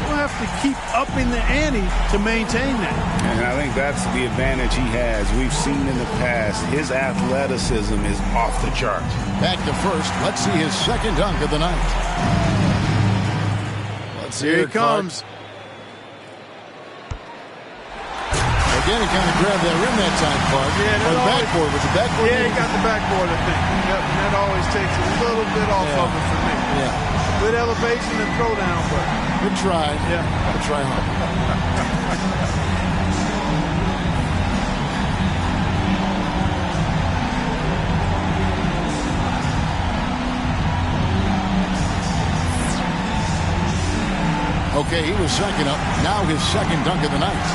we'll have to keep upping the ante to maintain that. And I think that's the advantage he has. We've seen in the past, his athleticism is off the charts. Back to first. Let's see his second dunk of the night. Let's see. Here he comes. Again, he kind of grabbed that rim that time, Clark. Yeah, the backboard. Was the backboard? Yeah, he got the backboard, I think. Yep, and that always takes a little bit off of it for me. Yeah. Good elevation and throwdown, but good try. Yeah. Good try hard. Okay, he was second up. Now his second dunk of the night.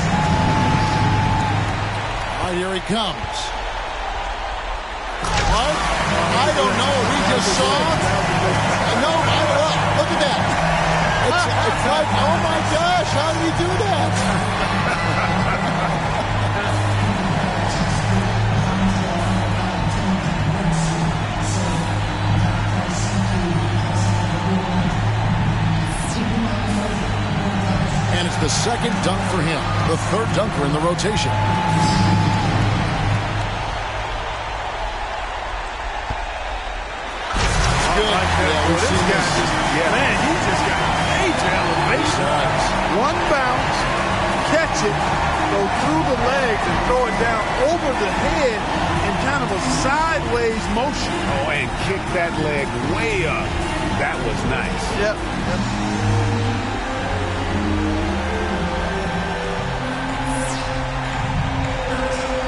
All right, here he comes. What? I don't know. We just saw. No, look at that. It's like, oh my gosh, how did he do that? And it's the second dunk for him, the third dunker in the rotation. Man, he just got major elevation. One bounce, catch it, go through the legs and throw it down over the head in kind of a sideways motion. Oh, and kick that leg way up. That was nice. Yep.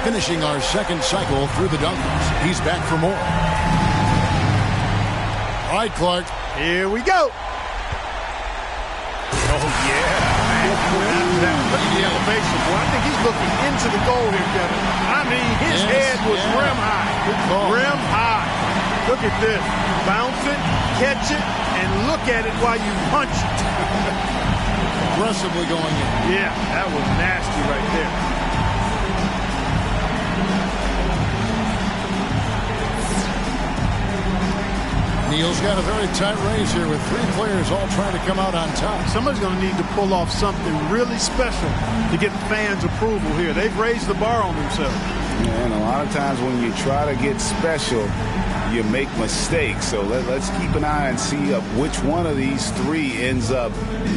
Finishing our second cycle through the dunkers. He's back for more. All right, Clark. Here we go. Oh, yeah. Look at the elevation. Well, I think he's looking into the goal here, Kevin. I mean, his head was rim high. Rim high. Look at this. Bounce it, catch it, and look at it while you punch it. Aggressively going in. Yeah, that was nasty right there. Neal's got a very tight race here with three players all trying to come out on top. Somebody's going to need to pull off something really special to get fans' approval here. They've raised the bar on themselves. Yeah, and a lot of times when you try to get special, you make mistakes. So let's keep an eye and see which one of these three ends up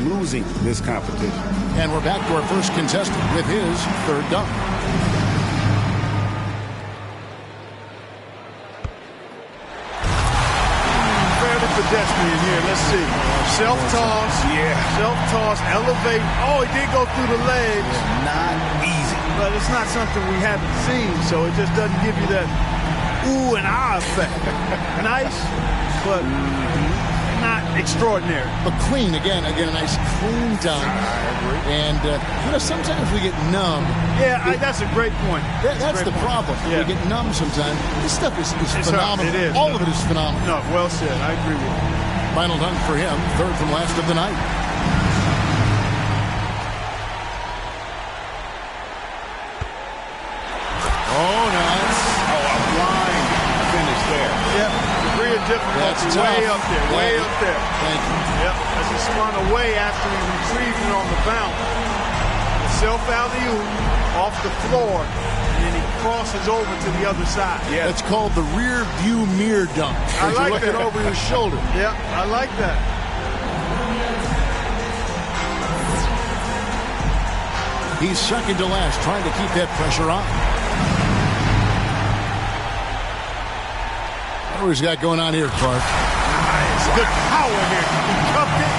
losing this competition. And we're back to our first contestant with his third dunk. Pedestrian here. Let's see. Self-toss. Yeah. Self-toss. Elevate. Oh, he did go through the legs. Not easy. But it's not something we haven't seen, so it just doesn't give you that ooh and ah effect. Nice, but not extraordinary. But clean. Again, a nice clean dunk. And, sometimes we get numb. Yeah, that's a great point. That's the problem. Yeah. We get numb sometimes. This stuff is phenomenal. It is. All of it is phenomenal. No, well said. I agree with you. Final dunk for him. Third from last of the night. Oh, nice. Oh, a blind finish there. Yep. Degree of difficulty way up there. Way up there. Thank you. Yep. As he spun away after he retrieved it on the bounce. The self-alley-oop off the floor. And then he crosses over to the other side. Yeah. It's called the rear view mirror dunk. I like you're looking that. over your shoulder. Yeah, I like that. He's second to last, trying to keep that pressure on. What do we got going on here, Clark? Nice. Good power here. He cuffed it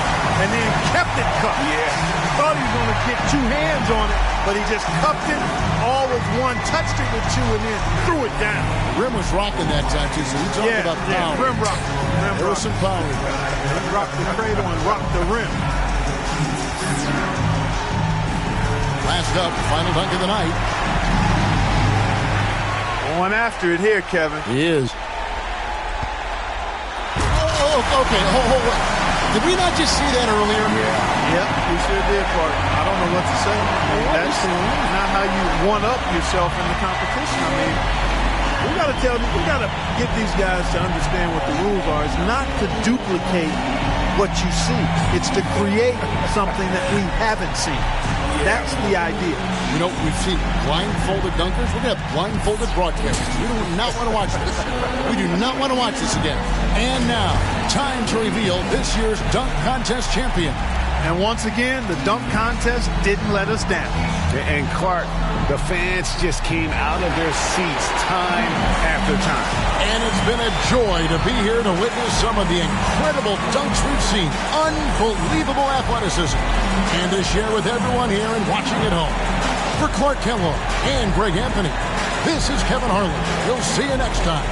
and then kept it cuffed. Yeah. Thought he was going to to get two hands on it, but he just cupped it all with one, touched it with two, and then threw it down. Rim was rocking that time, too, so he talked about power. Rim rock. There was some power. He rocked the cradle and rocked the rim. Last up, final dunk of the night. Going after it here, Kevin. He is. Oh, okay. Hold on. Did we not just see that earlier? Yeah. Yep, we sure did, Clark. I don't know what to say. That's not how you one-up yourself in the competition. I mean, we got to get these guys to understand what the rules are. It's not to duplicate what you see. It's to create something that we haven't seen. That's the idea. You know, we've seen blindfolded dunkers. We're going to have blindfolded broadcasters. We do not want to watch this. We do not want to watch this again. And now, time to reveal this year's dunk contest champion. And once again, the dunk contest didn't let us down. And Clark, the fans just came out of their seats time after time. And it's been a joy to be here to witness some of the incredible dunks we've seen. Unbelievable athleticism. And to share with everyone here and watching at home. For Clark Kellogg and Greg Anthony, this is Kevin Harlan. We'll see you next time.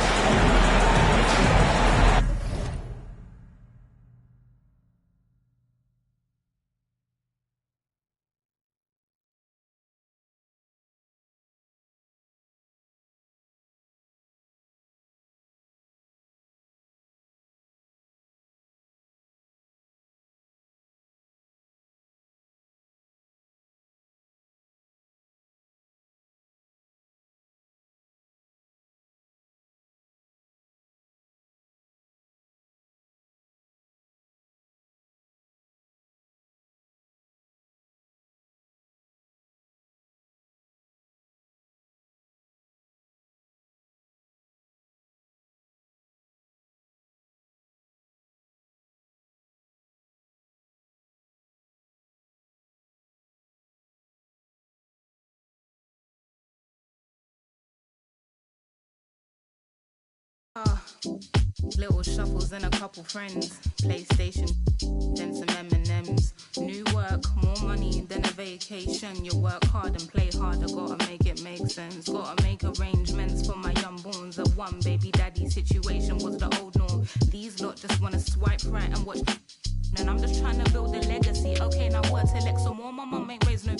Little shuffles and a couple friends, PlayStation, then some M&Ms. New work, more money than a vacation. You work hard and play harder, gotta make it make sense. Gotta make arrangements for my young borns. A one baby daddy situation was the old norm. These lot just wanna swipe right and watch. And I'm just trying to build a legacy. Okay, now what to elect some more? My mum ain't raised no.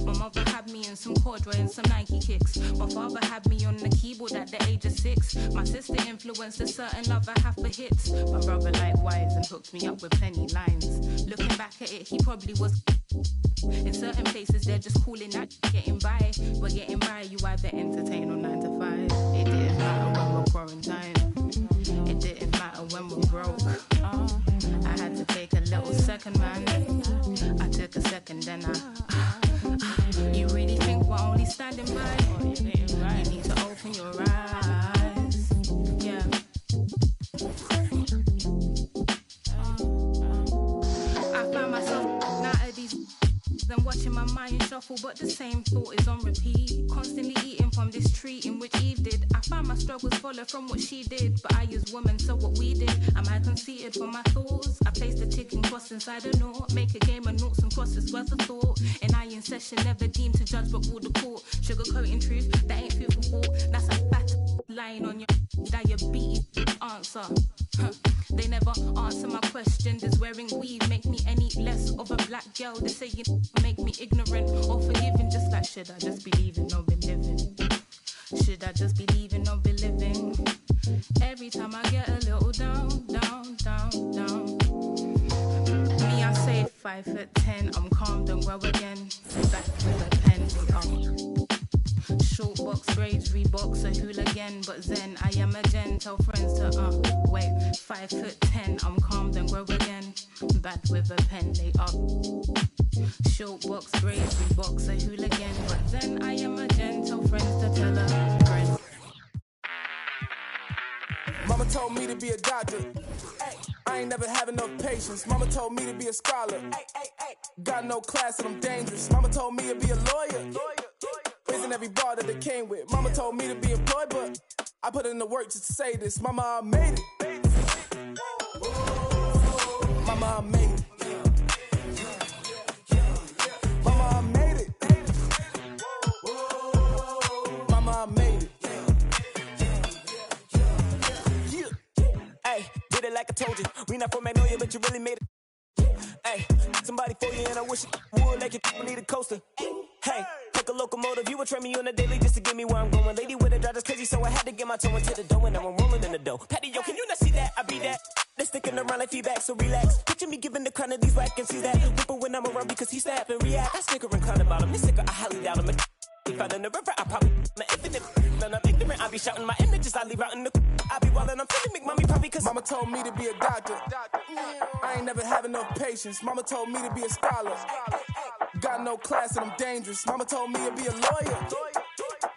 My mother had me in some corduroy and some Nike kicks. My father had me on the keyboard at the age of 6. My sister influenced a certain love I have for hits. My brother likewise and hooked me up with plenty lines. Looking back at it, he probably was. In certain places, they're just calling that getting by. But getting by, you either entertain or 9 to 5. It didn't matter when we're quarantined. It didn't matter when we're broke. I had to take a little second, man. I took a second, then you really think we're only standing by? You need to open your eyes. Yeah. I found myself out of these and watching my mind shuffle, but the same thought is on repeat. Constantly eating from this tree in which Eve did. I found my struggles follow from what she did, but I is woman, so what we did. Am I conceited for my thoughts? I placed a ticking cross inside a knot. Make a game of noughts and crosses worth of thought. And I in session, never deemed to judge but rule the court. Sugarcoating truth, that ain't food for thought. That's a fat lying on your diabetes answer. They never answer my question. Does wearing weave make me any less of a black girl? They say you make me ignorant or forgiving. Just like, should I just be leaving or be living? Should I just be leaving or be living? Every time I get a little down, down, down, down. Me, I say 5'10", I'm calm, don't grow again. Back with a pen, short box braids, Reeboks, a hooligan, but zen, I am a gen. Tell friends to, wait, 5'10", I'm calm, don't grow again. Bad with a pen, they up. Short box braids, Reeboks, a hooligan, but then I am a gen. Tell friends to tell her friends. Mama told me to be a doctor. I ain't never had enough patience. Mama told me to be a scholar. Got no class and I'm dangerous. Mama told me to be a lawyer. Raising every bar that they came with. Mama told me to be employed, but I put in the work just to say this. Mama, I made it. Mama, I made it. Mama, that you really made it. Hey, somebody for you and I wish it would like you need a coaster. Hey, take a locomotive, you would train me on a daily just to get me where I'm going. Lady with a drive, just crazy, so I had to get my toe into the dough and now I'm rolling in the dough. Patty, yo, can you not see that? I be that. They're sticking around like feedback, so relax. Picture me giving the crown of these whack and see that. Whipper when I'm around because he snap and react. I snicker and clown about him, this nigga, I highly doubt him. If I in the river, I probably infinite. None of ignorant, I be shouting my images, I leave out in the. I be wildin', I'm feeling make mommy probably cause Mama told me to be a doctor. I ain't never have enough patience. Mama told me to be a scholar. Got no class and I'm dangerous. Mama told me to be a lawyer.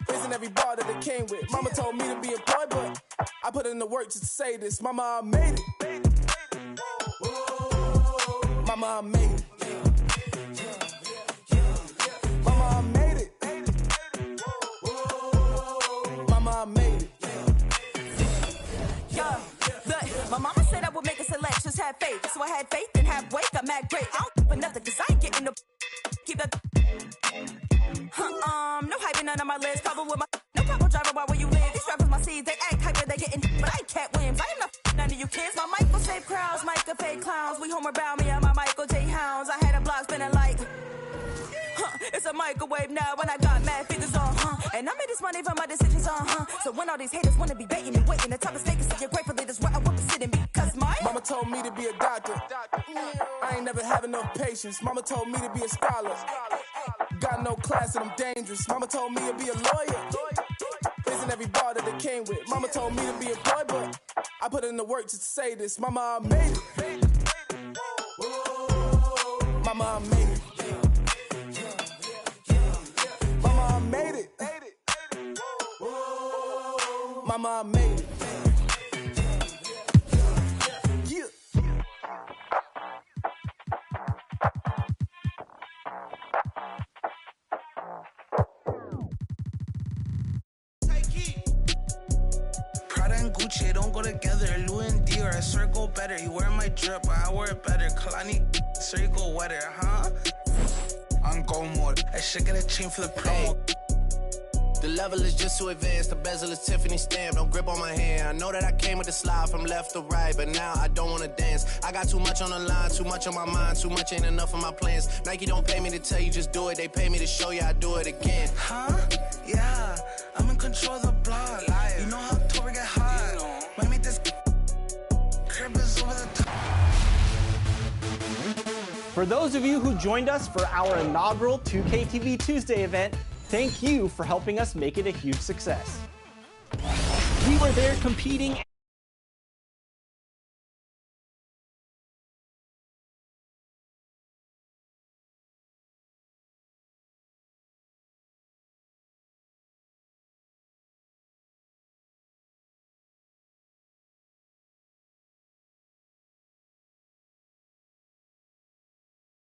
Isn't every bar that it came with. Mama told me to be a boy, but I put in the work just to say this. Mama, I made it. Mama, I made it. Mama, I made it. Mama, I made it. Yeah, look, my mama said I would make a selection, just have faith. So I had faith and have weight, I'm mad great. I don't for nothing, cause I ain't getting the keep that. No hyping none on my list. Cover with my no problem driving by where you live. These rappers my seeds, they act hyper, they getting, but I ain't Cat Williams. I am not none of you kids. My mic will save crowds, mic will fake clowns. We home about me and my Michael J. Hounds. I had a block spinning like. It's a microwave now when I got mad figures on, and I made this money from my decisions on, So when all these haters wanna be baiting me, waiting, the top of stake is that you're grateful that is where I want to sit and be, cause my Mama told me to be a doctor. I ain't never have enough patience. Mama told me to be a scholar. Got no class and I'm dangerous. Mama told me to be a lawyer. Isn't every bar that it came with. Mama told me to be a boy, but I put in the work just to say this. Mama, I made it. Mama, I made it. Mama, I made it. Mama, I made it. Yeah. Prada and Gucci don't go together. Louis and Dior, I swear go better. You wear my drip, but I wear it better. Kalani, sure you go wetter, huh? On go mode. I should get a chain for the promo. The level is just too advanced, the bezel is Tiffany stamped, no grip on my hand. I know that I came with the slide from left to right, but now I don't wanna dance. I got too much on the line, too much on my mind, too much ain't enough of my plans. Nike don't pay me to tell you just do it, they pay me to show you I do it again. Huh? Yeah, I'm in control of the block. You know how October get hot. Might make this crib is over the top. For those of you who joined us for our inaugural 2K TV Tuesday event, thank you for helping us make it a huge success. We were there competing